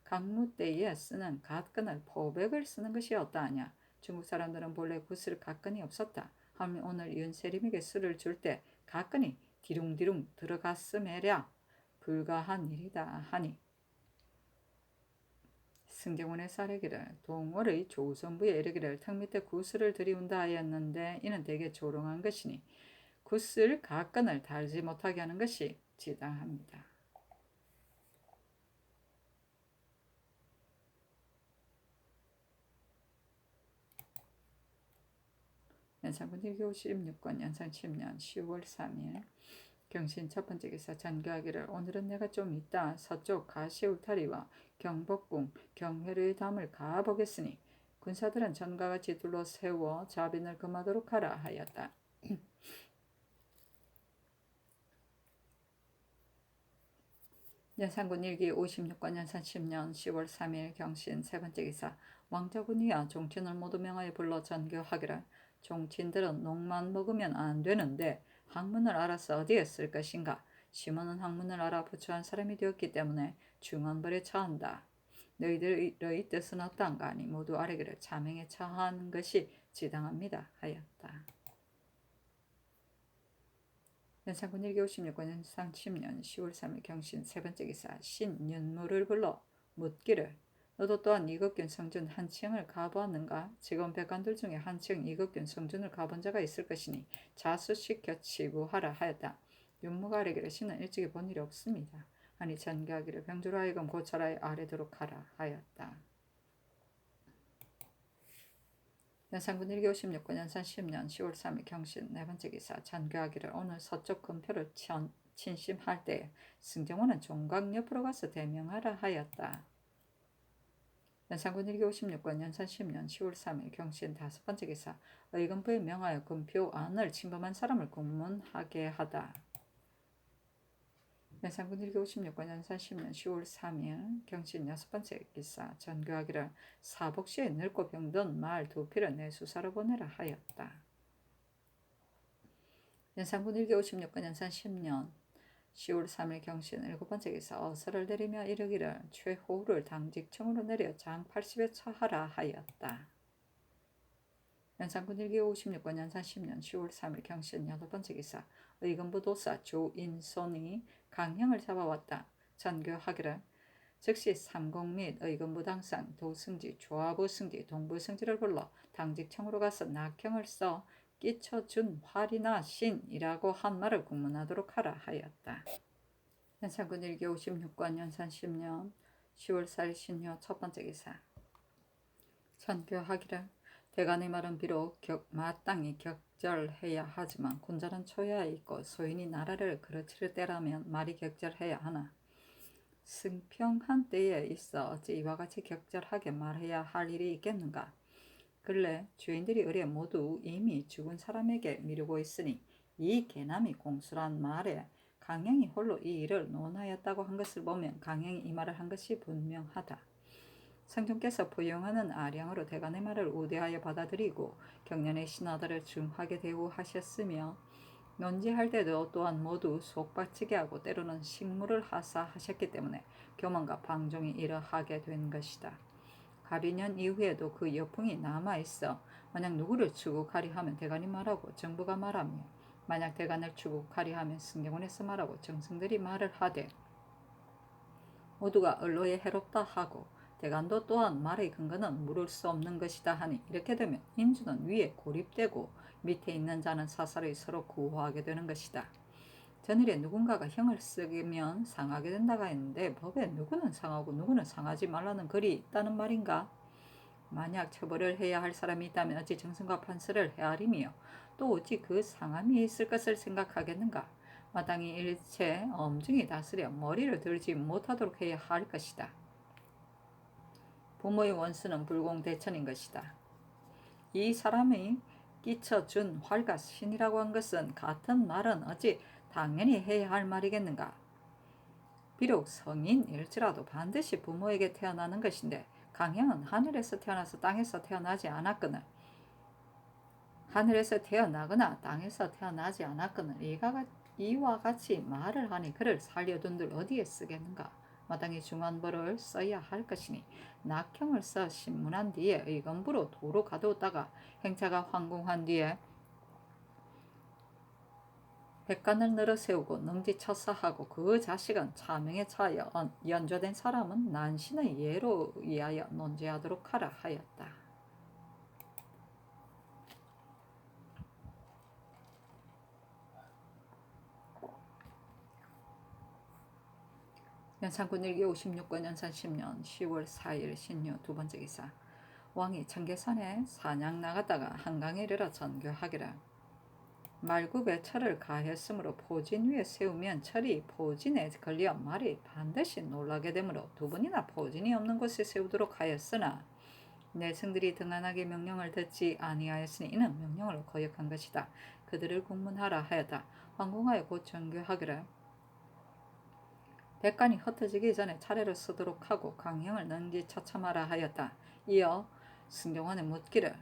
강무 때에 쓰는 갓끈을 포백을 쓰는 것이었다 하냐. 중국 사람들은 본래 굿을 갓끈이 없었다. 하면 오늘 윤세림에게 술을 줄 때 갓끈이 디룽디룽 들어갔음에랴 불가한 일이다 하니 승경원의 사례기를 동월의 조선부에 이르기를 턱 밑에 굿을 들이운다 하였는데 이는 되게 조롱한 것이니 굿을 갓끈을 달지 못하게 하는 것이 지당합니다. 연산군 1기 56권 연산 10년 10월 3일 경신 첫 번째 기사 전교하기를 오늘은 내가 좀 있다 서쪽 가시울타리와 경복궁 경회로의 담을 가보겠으니 군사들은 전과 같이 둘러 세워 자빈을 금하도록 하라 하였다. 연산군 1기 56권 연산 10년 10월 3일 경신 세 번째 기사 왕자군이야 종친을 모두 명하여 불러 전교하기를 종친들은 농만 먹으면 안 되는데 학문을 알아서 어디에 쓸 것인가. 시몬은 학문을 알아 부추한 사람이 되었기 때문에 중언벌에 처한다. 너희들의 뜻은 어떠한가 하니 모두 아뢰기를 자명에 처한 것이 지당합니다 하였다. 연산군 1기 56권 연산 10년 10월 3일 경신 세 번째 기사 신윤무를 불러 묻기를 너도 또한 이극균 성준 한층을 가보았는가? 지금 백관들 중에 한층 이극균 성준을 가본 자가 있을 것이니 자수시켜 치부하라 하였다. 윤무가 아뢰기를 신은 일찍이 본 일이 없습니다. 아니 전교하기를 병주로 하여금 고찰하여 아뢰도록 하라 하였다. 연산군 1기 56권 연산 10년 10월 3일 경신 네 번째 기사 전교하기를 오늘 서쪽 금표를 침심할 때에 승정원은 종각 옆으로 가서 대명하라 하였다. 연산군 1기 56권 연산 10년 10월 3일 경신 다섯 번째 기사 의금부에 명하여 금표 안을 침범한 사람을 공문하게 하다. 연산군 1기 56권 연산 10년 10월 3일 경신 여섯 번째 기사 전교하기를 사복시에 늙고 병든 말 두 필을 내수사로 보내라 하였다. 연산군 1기 56권 연산 10년 10월 3일 경신 일곱 번째 기사 어서를 내리며 이르기를 최호를 당직청으로 내려 장 80에 처하라 하였다. 연산군 1기 56권 연산 10년 10월 3일 경신 여덟 번째 기사 의금부 도사 조인손이 강형을 잡아왔다. 전교하기를 즉시 삼공 및 의금부 당상 도승지 조하부 승지 동부 승지를 불러 당직청으로 가서 낙형을 써 끼쳐준 활이나 신이라고 한 말을 공문하도록 하라 하였다. 연산군 1기 56권 연산 10년 10월 4일 신효 첫 번째 기사 전교하기를 대간의 말은 비록 마땅히 격절해야 하지만 군자는 초야에 있고 소인이 나라를 그르칠 때라면 말이 격절해야 하나 승평한 때에 있어 어찌 이와 같이 격절하게 말해야 할 일이 있겠는가. 근래 주인들이 의뢰 모두 이미 죽은 사람에게 미루고 있으니 이 개남이 공수란 말에 강행이 홀로 이 일을 논하였다고 한 것을 보면 강행이 이 말을 한 것이 분명하다. 성종께서 부용하는 아량으로 대간의 말을 우대하여 받아들이고 경련의 신하들을 중하게 대우하셨으며 논지할 때도 또한 모두 속박치게 하고 때로는 식물을 하사하셨기 때문에 교만과 방종이 이러하게 된 것이다. 가비년 이후에도 그 여풍이 남아있어 만약 누구를 추국하리 하면 대간이 말하고 정부가 말하며 만약 대간을 추국하리 하면 승경원에서 말하고 정승들이 말을 하되 모두가 언로에 해롭다 하고 대간도 또한 말의 근거는 물을 수 없는 것이다 하니 이렇게 되면 인주는 위에 고립되고 밑에 있는 자는 사사로이 서로 구호하게 되는 것이다. 전일에 누군가가 형을 쓰면 상하게 된다고 했는데 법에 누구는 상하고 누구는 상하지 말라는 글이 있다는 말인가? 만약 처벌을 해야 할 사람이 있다면 어찌 정승과 판서를 헤아리며 또 어찌 그 상함이 있을 것을 생각하겠는가? 마땅히 일체 엄중히 다스려 머리를 들지 못하도록 해야 할 것이다. 부모의 원수는 불공대천인 것이다. 이 사람이 끼쳐준 활과 신이라고 한 것은 같은 말은 어찌 당연히 해야 할 말이겠는가. 비록 성인일지라도 반드시 부모에게 태어나는 것인데 강형은 하늘에서 태어나서 땅에서 태어나지 않았거늘 하늘에서 태어나거나 땅에서 태어나지 않았거늘 이와 같이 말을 하니 그를 살려둔들 어디에 쓰겠는가. 마땅히 중한 벌을 써야 할 것이니 낙형을 써 신문한 뒤에 의건부로 도로 가두었다가 행차가 황공한 뒤에 백간을 늘어 세우고 능지처사하고 그 자식은 차명에 차여 연좌된 사람은 난신의 예로 위하여 논제하도록 하라 하였다. 연산군 일기 56권 연산 10년 10월 4일 신유 두 번째 기사. 왕이 청계산에 사냥 나갔다가 한강에 이르러 전교하기를 말굽에 철을 가했으므로 포진 위에 세우면 철이 포진에 걸려 말이 반드시 놀라게 되므로 두 번이나 포진이 없는 곳에 세우도록 하였으나 내 성들이 등한하게 명령을 듣지 아니하였으니 이는 명령을 거역한 것이다. 그들을 국문하라 하였다. 황공하여 곧 전교하기를 백간이 흩어지기 전에 차례로 쓰도록 하고 강형을 능지처참하라 하였다. 이어 승경원에 묻기를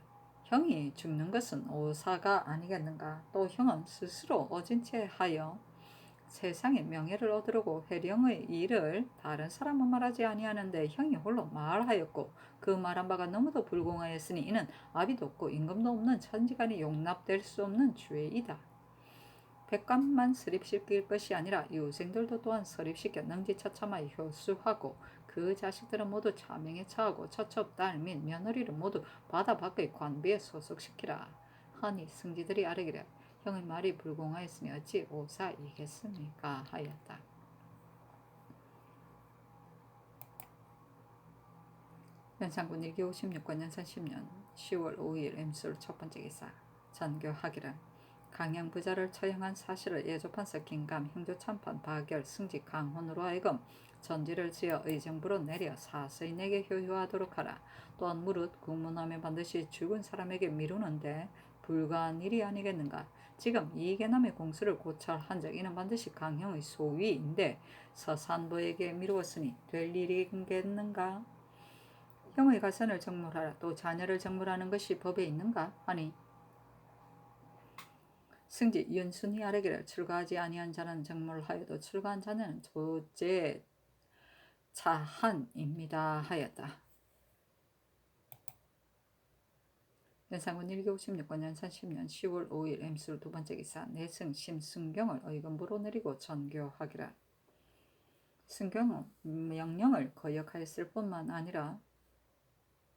형이 죽는 것은 오사가 아니겠는가. 또 형은 스스로 어진 채 하여 세상의 명예를 얻으려고 회령의 일을 다른 사람은 말하지 아니하는데 형이 홀로 말하였고 그 말한 바가 너무도 불공하였으니 이는 아비도 없고 임금도 없는 천지간이 용납될 수 없는 죄이다. 백관만 서립시킬 것이 아니라 유생들도 또한 서립시켜 능지처참하여 효수하고 그 자식들은 모두 차명에 처하고 처첩 딸 및 며느리를 모두 바다 밖의 관비에 소속시키라. 하니 승지들이 아뢰기를 형의 말이 불공하였으니 어찌 오사이겠습니까 하였다. 연산군 일기 56권 연산 10년 10월 5일 임술 첫 번째 기사. 전교하기를 강양 부자를 처형한 사실을 예조판서 김감, 형조참판 박열, 승지 강훈으로 하여금 전지를 지어 의정부로 내려 사서히 내게 효효하도록 하라. 또한 무릇 국문하면 반드시 죽은 사람에게 미루는데 불가한 일이 아니겠는가. 지금 이계남의 공수를 고찰한 적 이는 반드시 강형의 소위인데 서산부에게 미루었으니 될 일이겠는가. 형의 가선을 정물하라. 또 자녀를 정물하는 것이 법에 있는가 하니 승지 윤순이 아뢰기를 출가하지 아니한 자는 정물하여도 출가한 자는 조제 차한입니다 하였다. 연산군 일기 56권 연산 10년 10월 5일 임술 두 번째 기사. 내승 심승경을 의금부로 내리고 전교하기라. 승경은 명령을 거역하였을 뿐만 아니라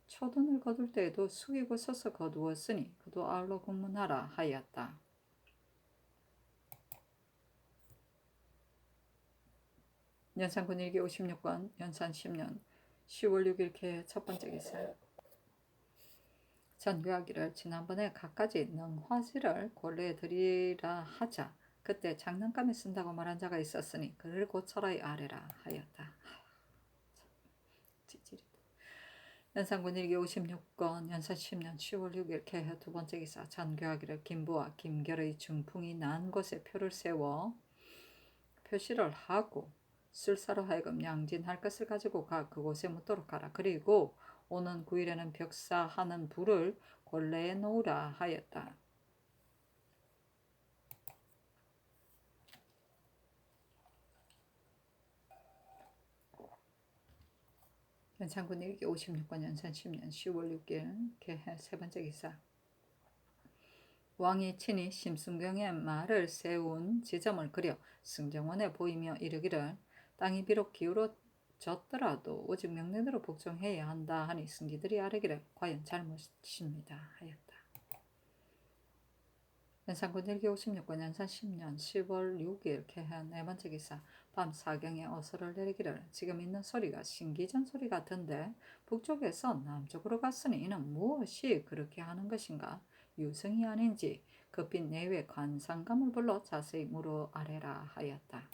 초돈을 거둘 때에도 숙이고 서서 거두었으니 그도 아울러 국문하라 하였다. 연산군 일기 56권 연산 10년 10월 6일 개회 첫 번째 기사. 전교하기를 지난번에 갖가지 능화지를 곤례에 드리라 하자 그때 장난감에 쓴다고 말한 자가 있었으니 그를 고쳐라이 아래라 하였다. 연산군 일기 56권 연산 10년 10월 6일 개회 두 번째 기사. 전교하기를 김부와 김결의 중풍이 난 곳에 표를 세워 표시를 하고 술사로 하여금 양진할 것을 가지고 가 그곳에 묻도록 하라. 그리고 오는 9일에는 벽사하는 불을 곤례에 놓으라 하였다. 연산군 일기 56권 연산 10년 10월 6일 개해 세 번째 기사. 왕이 친히 심순경의 말을 세운 지점을 그려 승정원에 보이며 이르기를 땅이 비록 기울어졌더라도 오직 명령대로 복종해야 한다 하니 승지들이 아뢰기를 과연 잘못입니다 하였다. 연산군 일기 56권 연산 10년 10월 6일 개해 네 번째 기사. 밤 사경에 어서를 내리기를 지금 있는 소리가 신기전 소리 같은데 북쪽에서 남쪽으로 갔으니 이는 무엇이 그렇게 하는 것인가. 유성이 아닌지 급히 내외 관상감을 불러 자세히 물어 아래라 하였다.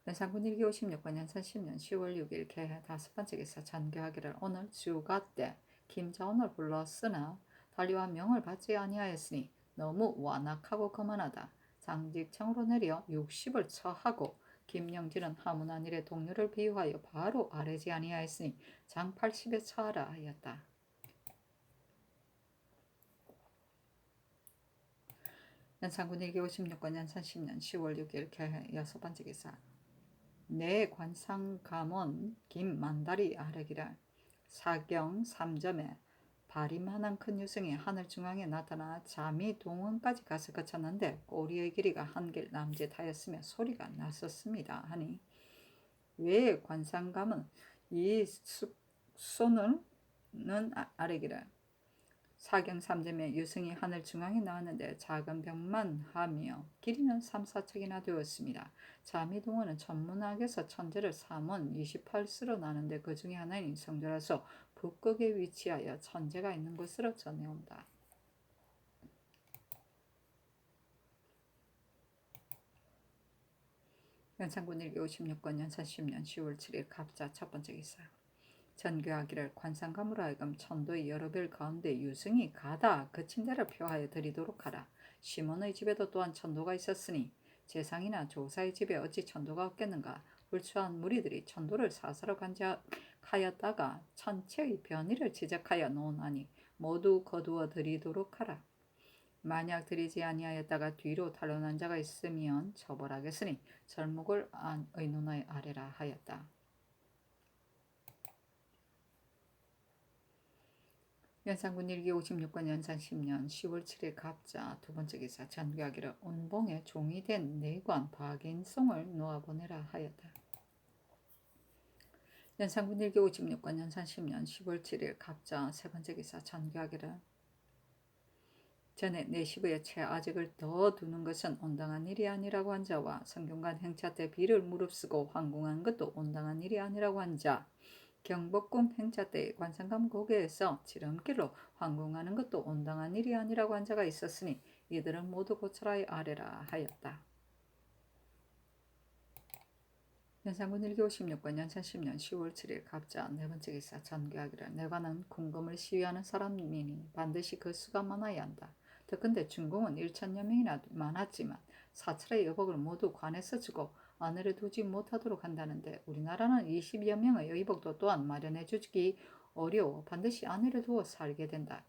연산군 일기 56권 연산 10년 10월 6일 개해 다섯 번째 기사. 전교하기를 오늘 주가 때 김자원을 불렀으나 달리와 명을 받지 아니하였으니 너무 완악하고 거만하다. 장직청으로 내려 60을 처하고 김영진은 하문한 일에 동료를 비유하여 바로 아뢰지 아니하였으니 장 80에 처하라 하였다. 연산군 1기 56권 연산 10년 10월 6일 개회 6번째 기사. 내 관상감원 김만다리 아래기를 사경 3점에 발이만한 큰 유승이 하늘 중앙에 나타나 잠이 동원까지 가서 그쳤는데 꼬리의 길이가 한길 남짓하였으며 소리가 났었습니다. 하니 왜 관상감은 이 손은 아래기를 사경 3점에 유승이 하늘 중앙에 나왔는데 작은 병만 하며 길이는 3, 4척이나 되었습니다. 자미동원은 천문학에서 천재를 3원 28수로 나는데 그 중에 하나인 성조라서 북극에 위치하여 천재가 있는 곳으로 전해온다. 연산군 1기 56권 연산 10년 10월 7일 갑자 첫 번째 기사. 전교하기를 관상감으로 하여금 천도의 여러 별 가운데 유승이 가다 그친 데를 표하여 드리도록 하라. 시몬의 집에도 또한 천도가 있었으니 재상이나 조사의 집에 어찌 천도가 없겠는가. 훌추한 무리들이 천도를 사사로 간직하였다가 천체의 변이를 지적하여 논하니 모두 거두어 드리도록 하라. 만약 드리지 아니하였다가 뒤로 탄론한 자가 있으면 처벌하겠으니 절목을 의논하여 아래라 하였다. 연산군 1기 56권 연산 10년 10월 7일 갑자 두 번째 기사. 전교하기를 운봉에 종이 된 내관 박인송을 놓아보내라 하였다. 연산군 1기 56권 연산 10년 10월 7일 갑자 세 번째 기사. 전교하기를 전에 내 시부의 채아직을 더 두는 것은 온당한 일이 아니라고 한 자와 성균관 행차 때 비를 무릅쓰고 황궁한 것도 온당한 일이 아니라고 한 자, 경복궁 행차 때 관상감 고개에서 지름길로 황궁하는 것도 온당한 일이 아니라고 한 자가 있었으니 이들은 모두 고쳐라 아래라 하였다. 연산군 1기 56권 연산 10년 10월 7일 갑자 네 번째 기사. 전교하기를 내관은 궁금을 시위하는 사람이니 반드시 그 수가 많아야 한다. 더군데 중궁은 1천여 명이나 많았지만 사찰의 여복을 모두 관에서 주고 아내를 두지 못하도록 한다는데 우리나라는 20여 명의 의복도 또한 마련해 주기 어려워 반드시 아내를 두어 살게 된다.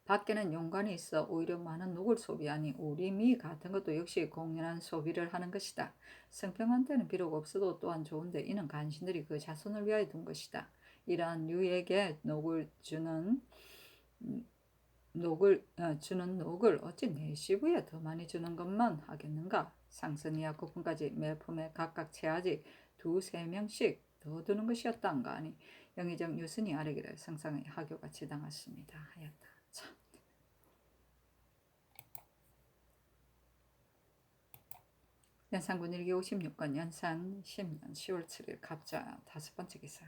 밖에는 용관이 있어 오히려 많은 녹을 소비하니 우리 미 같은 것도 역시 공연한 소비를 하는 것이다. 성평한 때는 비록 없어도 또한 좋은데 이는 간신들이 그 자손을 위하여 둔 것이다. 이러한 유에게 주는 녹을 어찌 내 시부에 더 많이 주는 것만 하겠는가. 상선이야 고품까지 매품에 각각 채아직 2, 3명씩 더 두는 것이었단가 하니 영의정 유순이 아래기를 성상의 하교가 지당했습니다 하였다. 참. 연산군 1기 56권 연산 10년 10월 7일 갑자 다섯 번째 기사.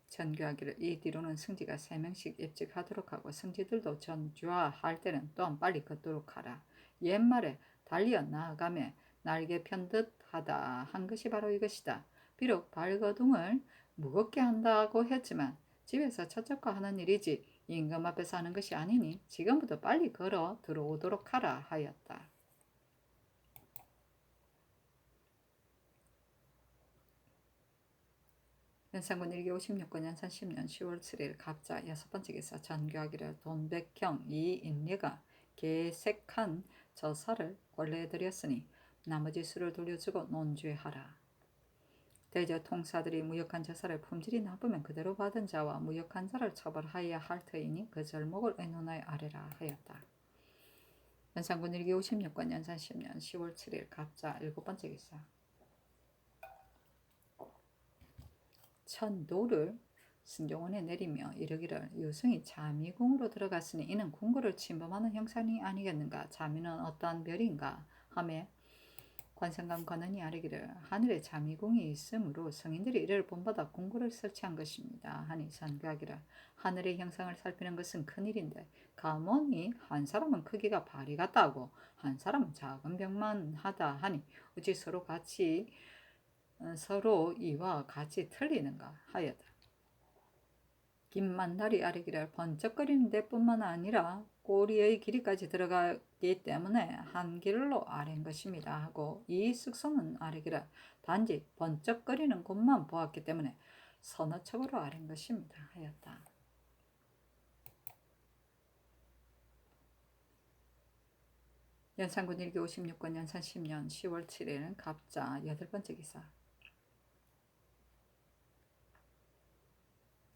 전교하기를 이 뒤로는 승지가 3명씩 입직하도록 하고 승지들도 전주할 때는 또한 빨리 걷도록 하라. 옛말에 달리어 나아가며 날개 편듯 하다 한 것이 바로 이것이다. 비록 발거둥을 무겁게 한다고 했지만 집에서 처척과 하는 일이지 임금 앞에서 하는 것이 아니니 지금부터 빨리 걸어 들어오도록 하라 하였다. 연산군 1기 56권 연산 10년 10월 7일 갑자 여섯 번째 기사. 전교하기를 돈백형 이인리가 계색한 저사를 권례해드렸으니 나머지 수를 돌려주고 논죄하라. 대저 통사들이 무역한 저사를 품질이 나쁘면 그대로 받은 자와 무역한 자를 처벌하여야 할 터이니 그 절목을 의논하여 아래라 하였다. 연산군 1기 56권 연산 10년 10월 7일 갑자 일곱 번째 기사. 천도를 승정원에 내리며 이르기를 유승이 자미궁으로 들어갔으니 이는 궁궐을 침범하는 형상이 아니겠는가. 자미는 어떠한 별인가 하며 관상감 권은이 아뢰기를 하늘에 자미궁이 있으므로 성인들이 이를 본받아 궁궐을 설치한 것입니다 하니 전교하기를 하늘의 형상을 살피는 것은 큰일인데 감원이 한 사람은 크기가 발이 같다고 한 사람은 작은 병만 하다 하니 어찌 서로 이와 같이 틀리는가 하였다. 김만달이 아래기를 번쩍거리는 데뿐만 아니라 꼬리의 길이까지 들어가기 때문에 한 길로 아랜 것입니다 하고, 이 쓱소는 아래기를 단지 번쩍거리는 곳만 보았기 때문에 서너 척으로 아랜 것입니다 하였다. 연산군 일기 56권 연산 10년 10월 7일 갑자 8번째 기사.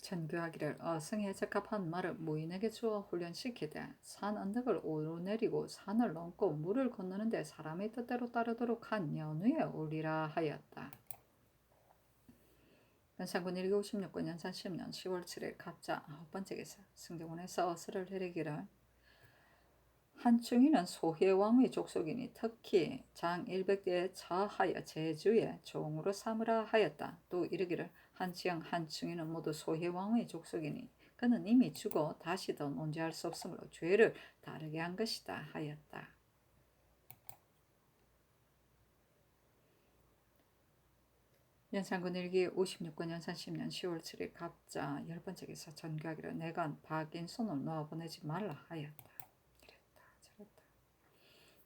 전교하기를 어승에 적합한 말을 무인에게 주어 훈련시키되 산 언덕을 오르내리고 산을 넘고 물을 건너는데 사람의 뜻대로 따르도록 한 연후에 올리라 하였다. 연산군 일기 56권 연산 10년 10월 7일 갑자 9번째 기사. 승정원에서 어스를 내리기를 한충이는 소혜왕의 족속이니 특히 장 100대에 처하여 제주에 종으로 삼으라 하였다. 또 이르기를 한치영 한충이는 모두 소혜왕의 족속이니 그는 이미 죽어 다시 더 논지할 수 없으므로 죄를 다르게 한 것이다 하였다. 연산군 일기 56권 연산 10년 10월 7일 갑자 10번째 기사. 전교하기를 내가 박인손을 놓아보내지 말라 하였다.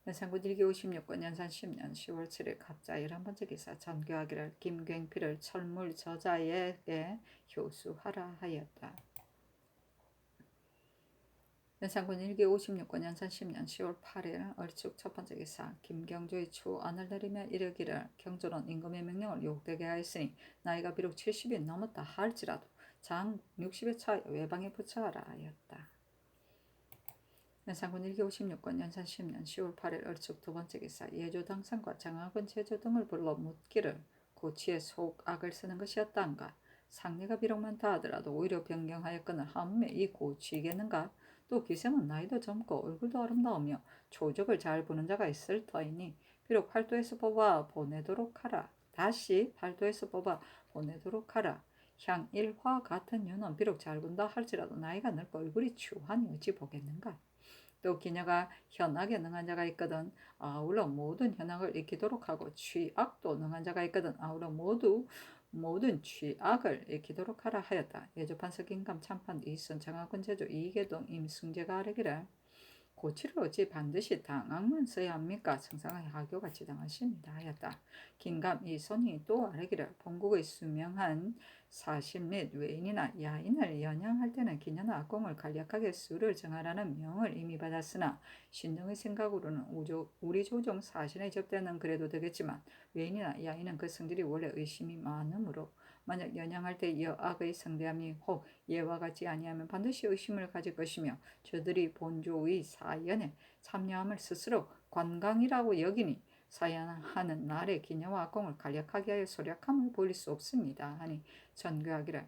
연산군 일기 56권 연산 10년 10월 7일 갑자 11번째 기사. 전교하기를 김굉필을 철물 저자에게 효수하라 하였다. 연산군 일기 56권 연산 10년 10월 8일 얼축 첫번째 기사. 김경조의 추 안을 내리며 이르기를 경조는 임금의 명령을 욕되게 하였으니 나이가 비록 70이 넘었다 할지라도 장 60에 차여 외방에 부처하라 하였다. 연산군 일기 56권 연산 10년 10월 8일 얼축 두번째 기사. 예조당상과 장학은 제조 등을 불러 묻기를 고치에 속악을 쓰는 것이었단가. 상례가 비록 많다 하더라도 오히려 변경하였거늘 하물며 이 고치겠는가. 또 기생은 나이도 젊고 얼굴도 아름다우며 조적을 잘 부는 자가 있을 터이니 비록 팔도에서 뽑아 보내도록 하라. 다시 팔도에서 뽑아 보내도록 하라. 향일화 같은 유는 비록 잘 본다 할지라도 나이가 늙고 얼굴이 추하니 어찌 보겠는가. 또 기녀가 현악에 능한 자가 있거든 아울러 모든 현악을 익히도록 하고 취악도 능한 자가 있거든 아울러 모든 취악을 익히도록 하라 하였다. 예조판 석인감 참판 이순 장학군 제조 이계동 임승재가 아뢰기를 고치를 어찌 반드시 당악만 써야 합니까? 청상의 하교가 지당하십니다 하였다. 긴감 이손이 또 아뢰기를 본국의 수명한 사신 및 외인이나 야인을 연양할 때는 기녀나 악공을 간략하게 수를 정하라는 명을 이미 받았으나 신령의 생각으로는 우리 조정 사신의 접대는 그래도 되겠지만 외인이나 야인은 그 성질이 원래 의심이 많으므로 만약 연양할 때 여악의 성대함이 혹 예와 같지 아니하면 반드시 의심을 가질 것이며 저들이 본조의 사연에 참여함을 스스로 관광이라고 여기니 사연하는 날에 기녀와 악공을 간략하게 하여 소략함을 보일 수 없습니다 하니 전교하기를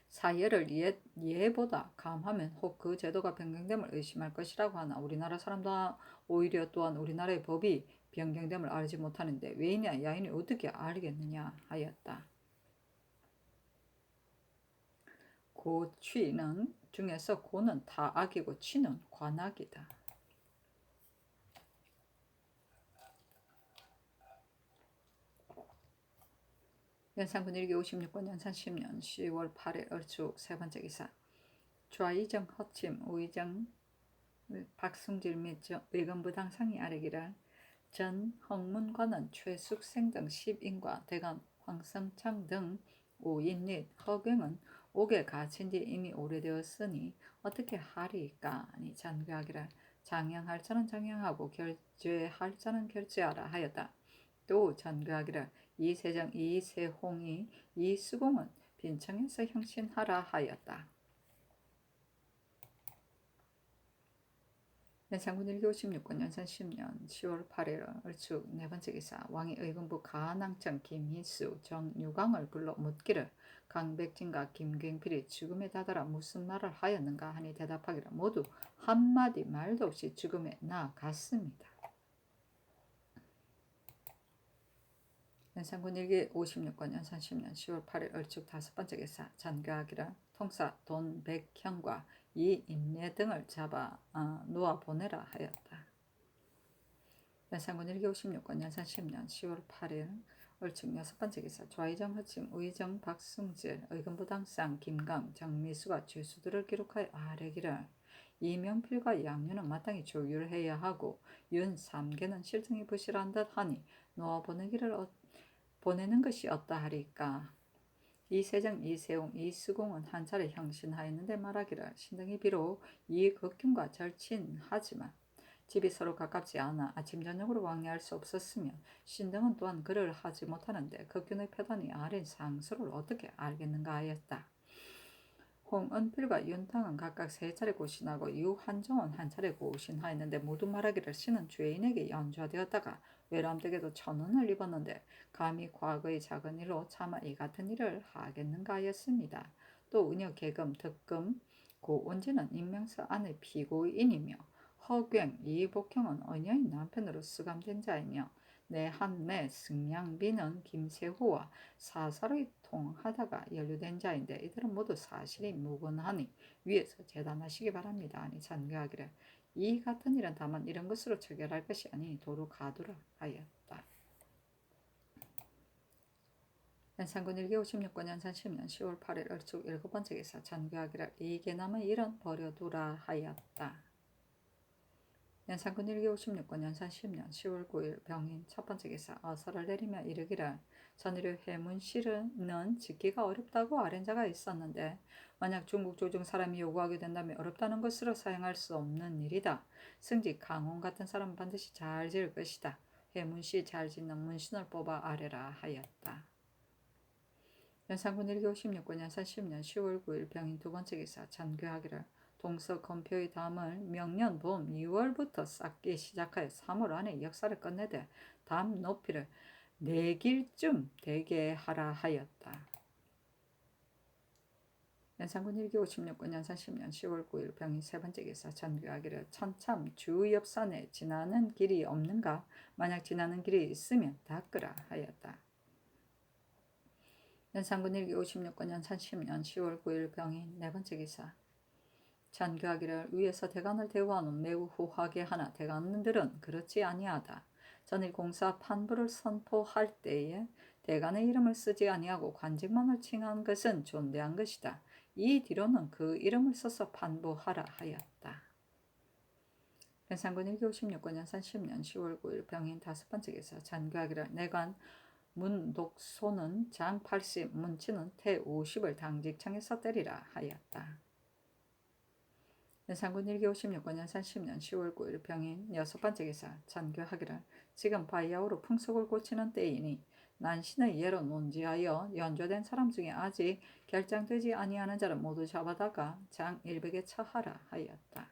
사예를 예보다 감하면 혹 그 제도가 변경됨을 의심할 것이라고 하나 우리나라 사람도 오히려 또한 우리나라의 법이 변경됨을 알지 못하는데 외인이나 야인이 어떻게 알겠느냐 하였다. 고취는 중에서 고는 타악이고 취는 관악이다. 연산군 일기 56권 연산 10년 10월 8일 얼축 세번째 기사. 좌이정 허침 우이정 박승질 및 의금부 당상이 아뢰기를 전 홍문관은 최숙생 등 10인과 대감 황성창 등 5인 및 허경은 옥에 갇힌 지 이미 오래되었으니 어떻게 하리이까. 아니 전교하기를 장양할 자는 장양하고 결죄할 자는 결죄하라 하였다. 또 전교하기를 이세정 이세홍이 이수공은 빈청에서 형신하라 하였다. 연산군 일기 56권 연산 10년 10월 8일 얼축 네번째 기사. 왕이 의금부 가낭청 김희수 정유광을 불러 묻기를 강백진과 김굉필이 죽음에 다다라 무슨 말을 하였는가 하니 대답하기를 모두 한마디 말도 없이 죽음에 나아갔습니다. 연산군 일기 56권 연산 10년 10월 8일 얼축 다섯번째 기사. 전교하기를 통사 돈 100형과 이 임례 등을 잡아 놓아 보내라 하였다. 연산군 일기 56권 연산 10년 10월 8일 얼측 여섯 번째 기사 좌의정 허침 우의정 박승질 의금부당상 김강 정미수가 죄수들을 기록하여 아래기를 이명필과 양윤은 마땅히 조율해야 하고 윤 3개는 실정이 부실한 듯 하니 보내는 것이 어떠하리까. 이세정 이세웅 이수공은 한 차례 형신하였는데 말하기를 신등이 비록 이극균과 절친하지만 집이 서로 가깝지 않아 아침 저녁으로 왕래할 수 없었으면 신등은 또한 그를 하지 못하는데 극균의 표단이 아린 상수를 어떻게 알겠는가 하였다. 홍은필과 윤탕은 각각 3차례 고신하고 이후 한정은 한 차례 고신하였는데 모두 말하기를 신은 죄인에게 연좌되었다가 외람되게도 천운을 입었는데 감히 과거의 작은 일로 차마 이 같은 일을 하겠는가 하였습니다. 또 은여 계금 득금 고운지는 임명서 안의 피고인이며 허괭 이복형은 은여의 남편으로 수감된 자이며 내한매 승량비는 김세호와 사사로이 통하다가 연루된 자인데 이들은 모두 사실이 무근하니 위에서 재단하시기 바랍니다. 아니 잔교하기를 이 같은 일은 다만 이런 것으로 처결할 것이 아니니 도로 가두라 하였다. 연산군 1기 56권 연산 10년 10월 8일 얼축 7번째 기사 잔교하기를 이계남의 일은 버려두라 하였다. 연산군 1기 56권 연산 10년 10월 9일 병인 첫 번째 기사 어서를 내리며 이르기를 전일의 해문씨는 짓기가 어렵다고 아랜 자가 있었는데 만약 중국 조정 사람이 요구하게 된다면 어렵다는 것으로 사용할 수 없는 일이다. 승지 강원 같은 사람은 반드시 잘 지을 것이다. 해문씨 잘 짓는 문신을 뽑아 아래라 하였다. 연산군 1기 56권 연산 10년 10월 9일 병인 두 번째 기사 잔교하기를 동서 건표의 담을 명년 봄 2월부터 쌓기 시작하여 3월 안에 역사를 끝내되 담 높이를 4길쯤 되게 하라 하였다. 연산군 1기 56권 연산 10년 10월 9일 병인 세 번째 기사 잔교하기를 천참 주엽산에 지나는 길이 없는가 만약 지나는 길이 있으면 닦으라 하였다. 연산군 1기 56권 연산 10년 10월 9일 병인 네 번째 기사 잔교하기를 위에서 대간을 대우하는 매우 후하게 하나 대간들은 그렇지 아니하다. 전일 공사 판부를 선포할 때에 대간의 이름을 쓰지 아니하고 관직만을 칭한 것은 존대한 것이다. 이 뒤로는 그 이름을 써서 판부하라 하였다. 연산군 1기 56권 연산 10년 10월 9일 병인 다섯 번째 기사 잔교하기를 내관 문독소는 장 80, 문치는 태 50을 당직청에서 때리라 하였다. 연산군 1기 56권 연산 10년 10월 9일 병인 여섯 번째 기사 잔교하기를 지금 바야흐로 풍속을 고치는 때이니 난신의 예로 논지하여 연좌된 사람 중에 아직 결장되지 아니하는 자를 모두 잡아다가 장 100에 처하라 하였다.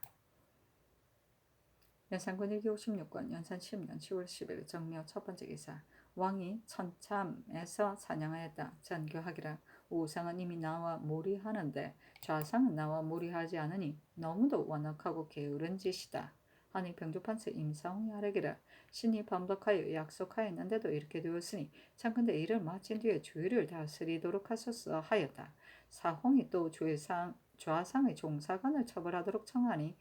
연산군 1기 56권 연산 10년 10월 10일 정묘 첫 번째 기사 왕이 천참에서 사냥하였다. 잔교하기를 우상은 이미 나와 몰이하는데 좌상은 나와 몰이하지 않으니 너무도 완악하고 게으른 짓이다. 하니 병조판서 임사홍이 아뢰기를 신이 범덕하여 약속하였는데도 이렇게 되었으니 참건대 이를 마친 뒤에 주의를 다스리도록 하소서 하였다. 사홍이 또 좌상의 종사관을 처벌하도록 청하니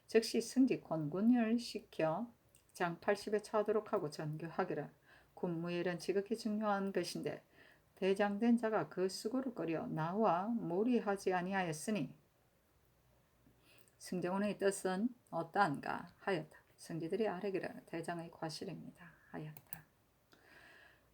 즉시 승지 권군을 시켜 장 80에 처하도록 하고 전교하기를 군무일은 지극히 중요한 것인데 대장된 자가 그 수고를 꺼려 나와 몰이하지 아니하였으니 승정원의 뜻은 어떠한가 하였다. 승지들이 아뢰기를 대장의 과실입니다 하였다.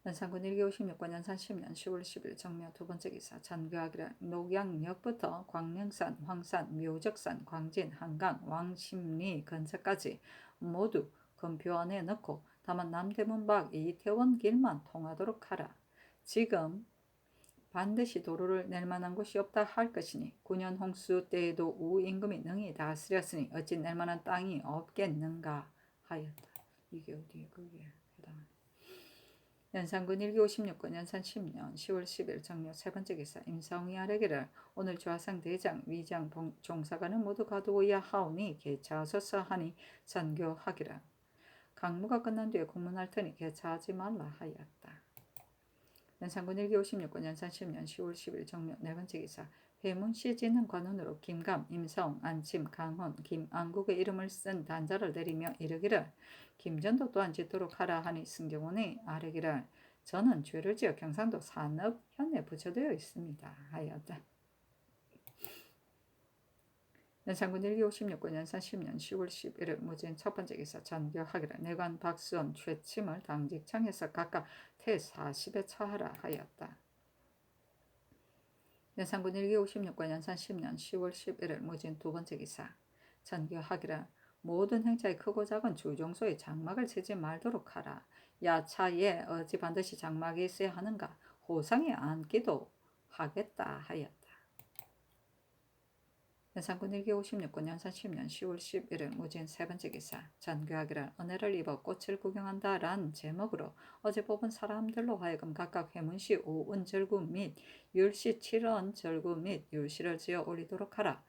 연산군 1기 56권 연산 10년 10월 10일 정묘 두 번째 기사 잔교하기를 녹양역부터 광명산, 황산, 묘적산, 광진, 한강, 왕십리 근처까지 모두 금표 안에 넣고 다만 남대문 밖 이태원 길만 통하도록 하라. 지금 반드시 도로를 낼 만한 곳이 없다 할 것이니 9년 홍수 때에도 우 임금이 능히 다스렸으니 어찌 낼 만한 땅이 없겠는가 하였다. 이게 어디에 그게 해당하네. 연산군 1기 56권 연산 10년 10월 10일 정묘 세 번째 기사 임사홍이 아뢰기를 오늘 좌상 대장 위장 종사관을 모두 가두어야 하오니 개차하소서 하니 전교하기를 강무가 끝난 뒤에 공문할 테니 개차하지 말라 하였다. 연산군 1기 56권 연산 10년 10월 10일 정묘 네 번째 기사 회문시 짓는 관원으로 김감, 임사홍, 안침, 강헌, 김안국의 이름을 쓴 단자를 내리며 이르기를 김전도 또한 짓도록 하라 하니 승정원이 아뢰기를 저는 죄를 지어 경상도 산업현에 부처되어 있습니다. 하였다. 연산군 1기 56군 연산 10년 10월 11일 무진 첫 번째 기사 전교하기를 내관 박수원 최침을 당직청에서 각각 퇴 40에 처하라 하였다. 연산군 1기 56군 연산 10년 10월 11일 무진 두 번째 기사 전교하기를 모든 행차의 크고 작은 주종소에 장막을 치지 말도록 하라. 야차에 어찌 반드시 장막이 있어야 하는가 호상에 앉기도 하겠다 하였다. 연산군 1기 56군 연산 10년 10월 11일 무진 세 번째 기사 전교하기를 은혜를 입어 꽃을 구경한다 란 제목으로 어제 뽑은 사람들로 하여금 각각 회문시 5은 절구 및 율시 7은 절구 및 율시를 지어 올리도록 하라.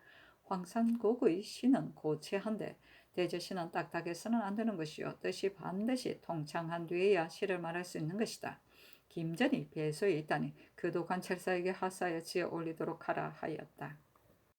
황산곡의 시는 고치한데 대저시는 딱딱해서는 안 되는 것이요 뜻이 반드시 통창한 뒤에야 시를 말할 수 있는 것이다. 김전이 배소에 있다니 그도 관찰사에게 하사하여 지어 올리도록 하라 하였다.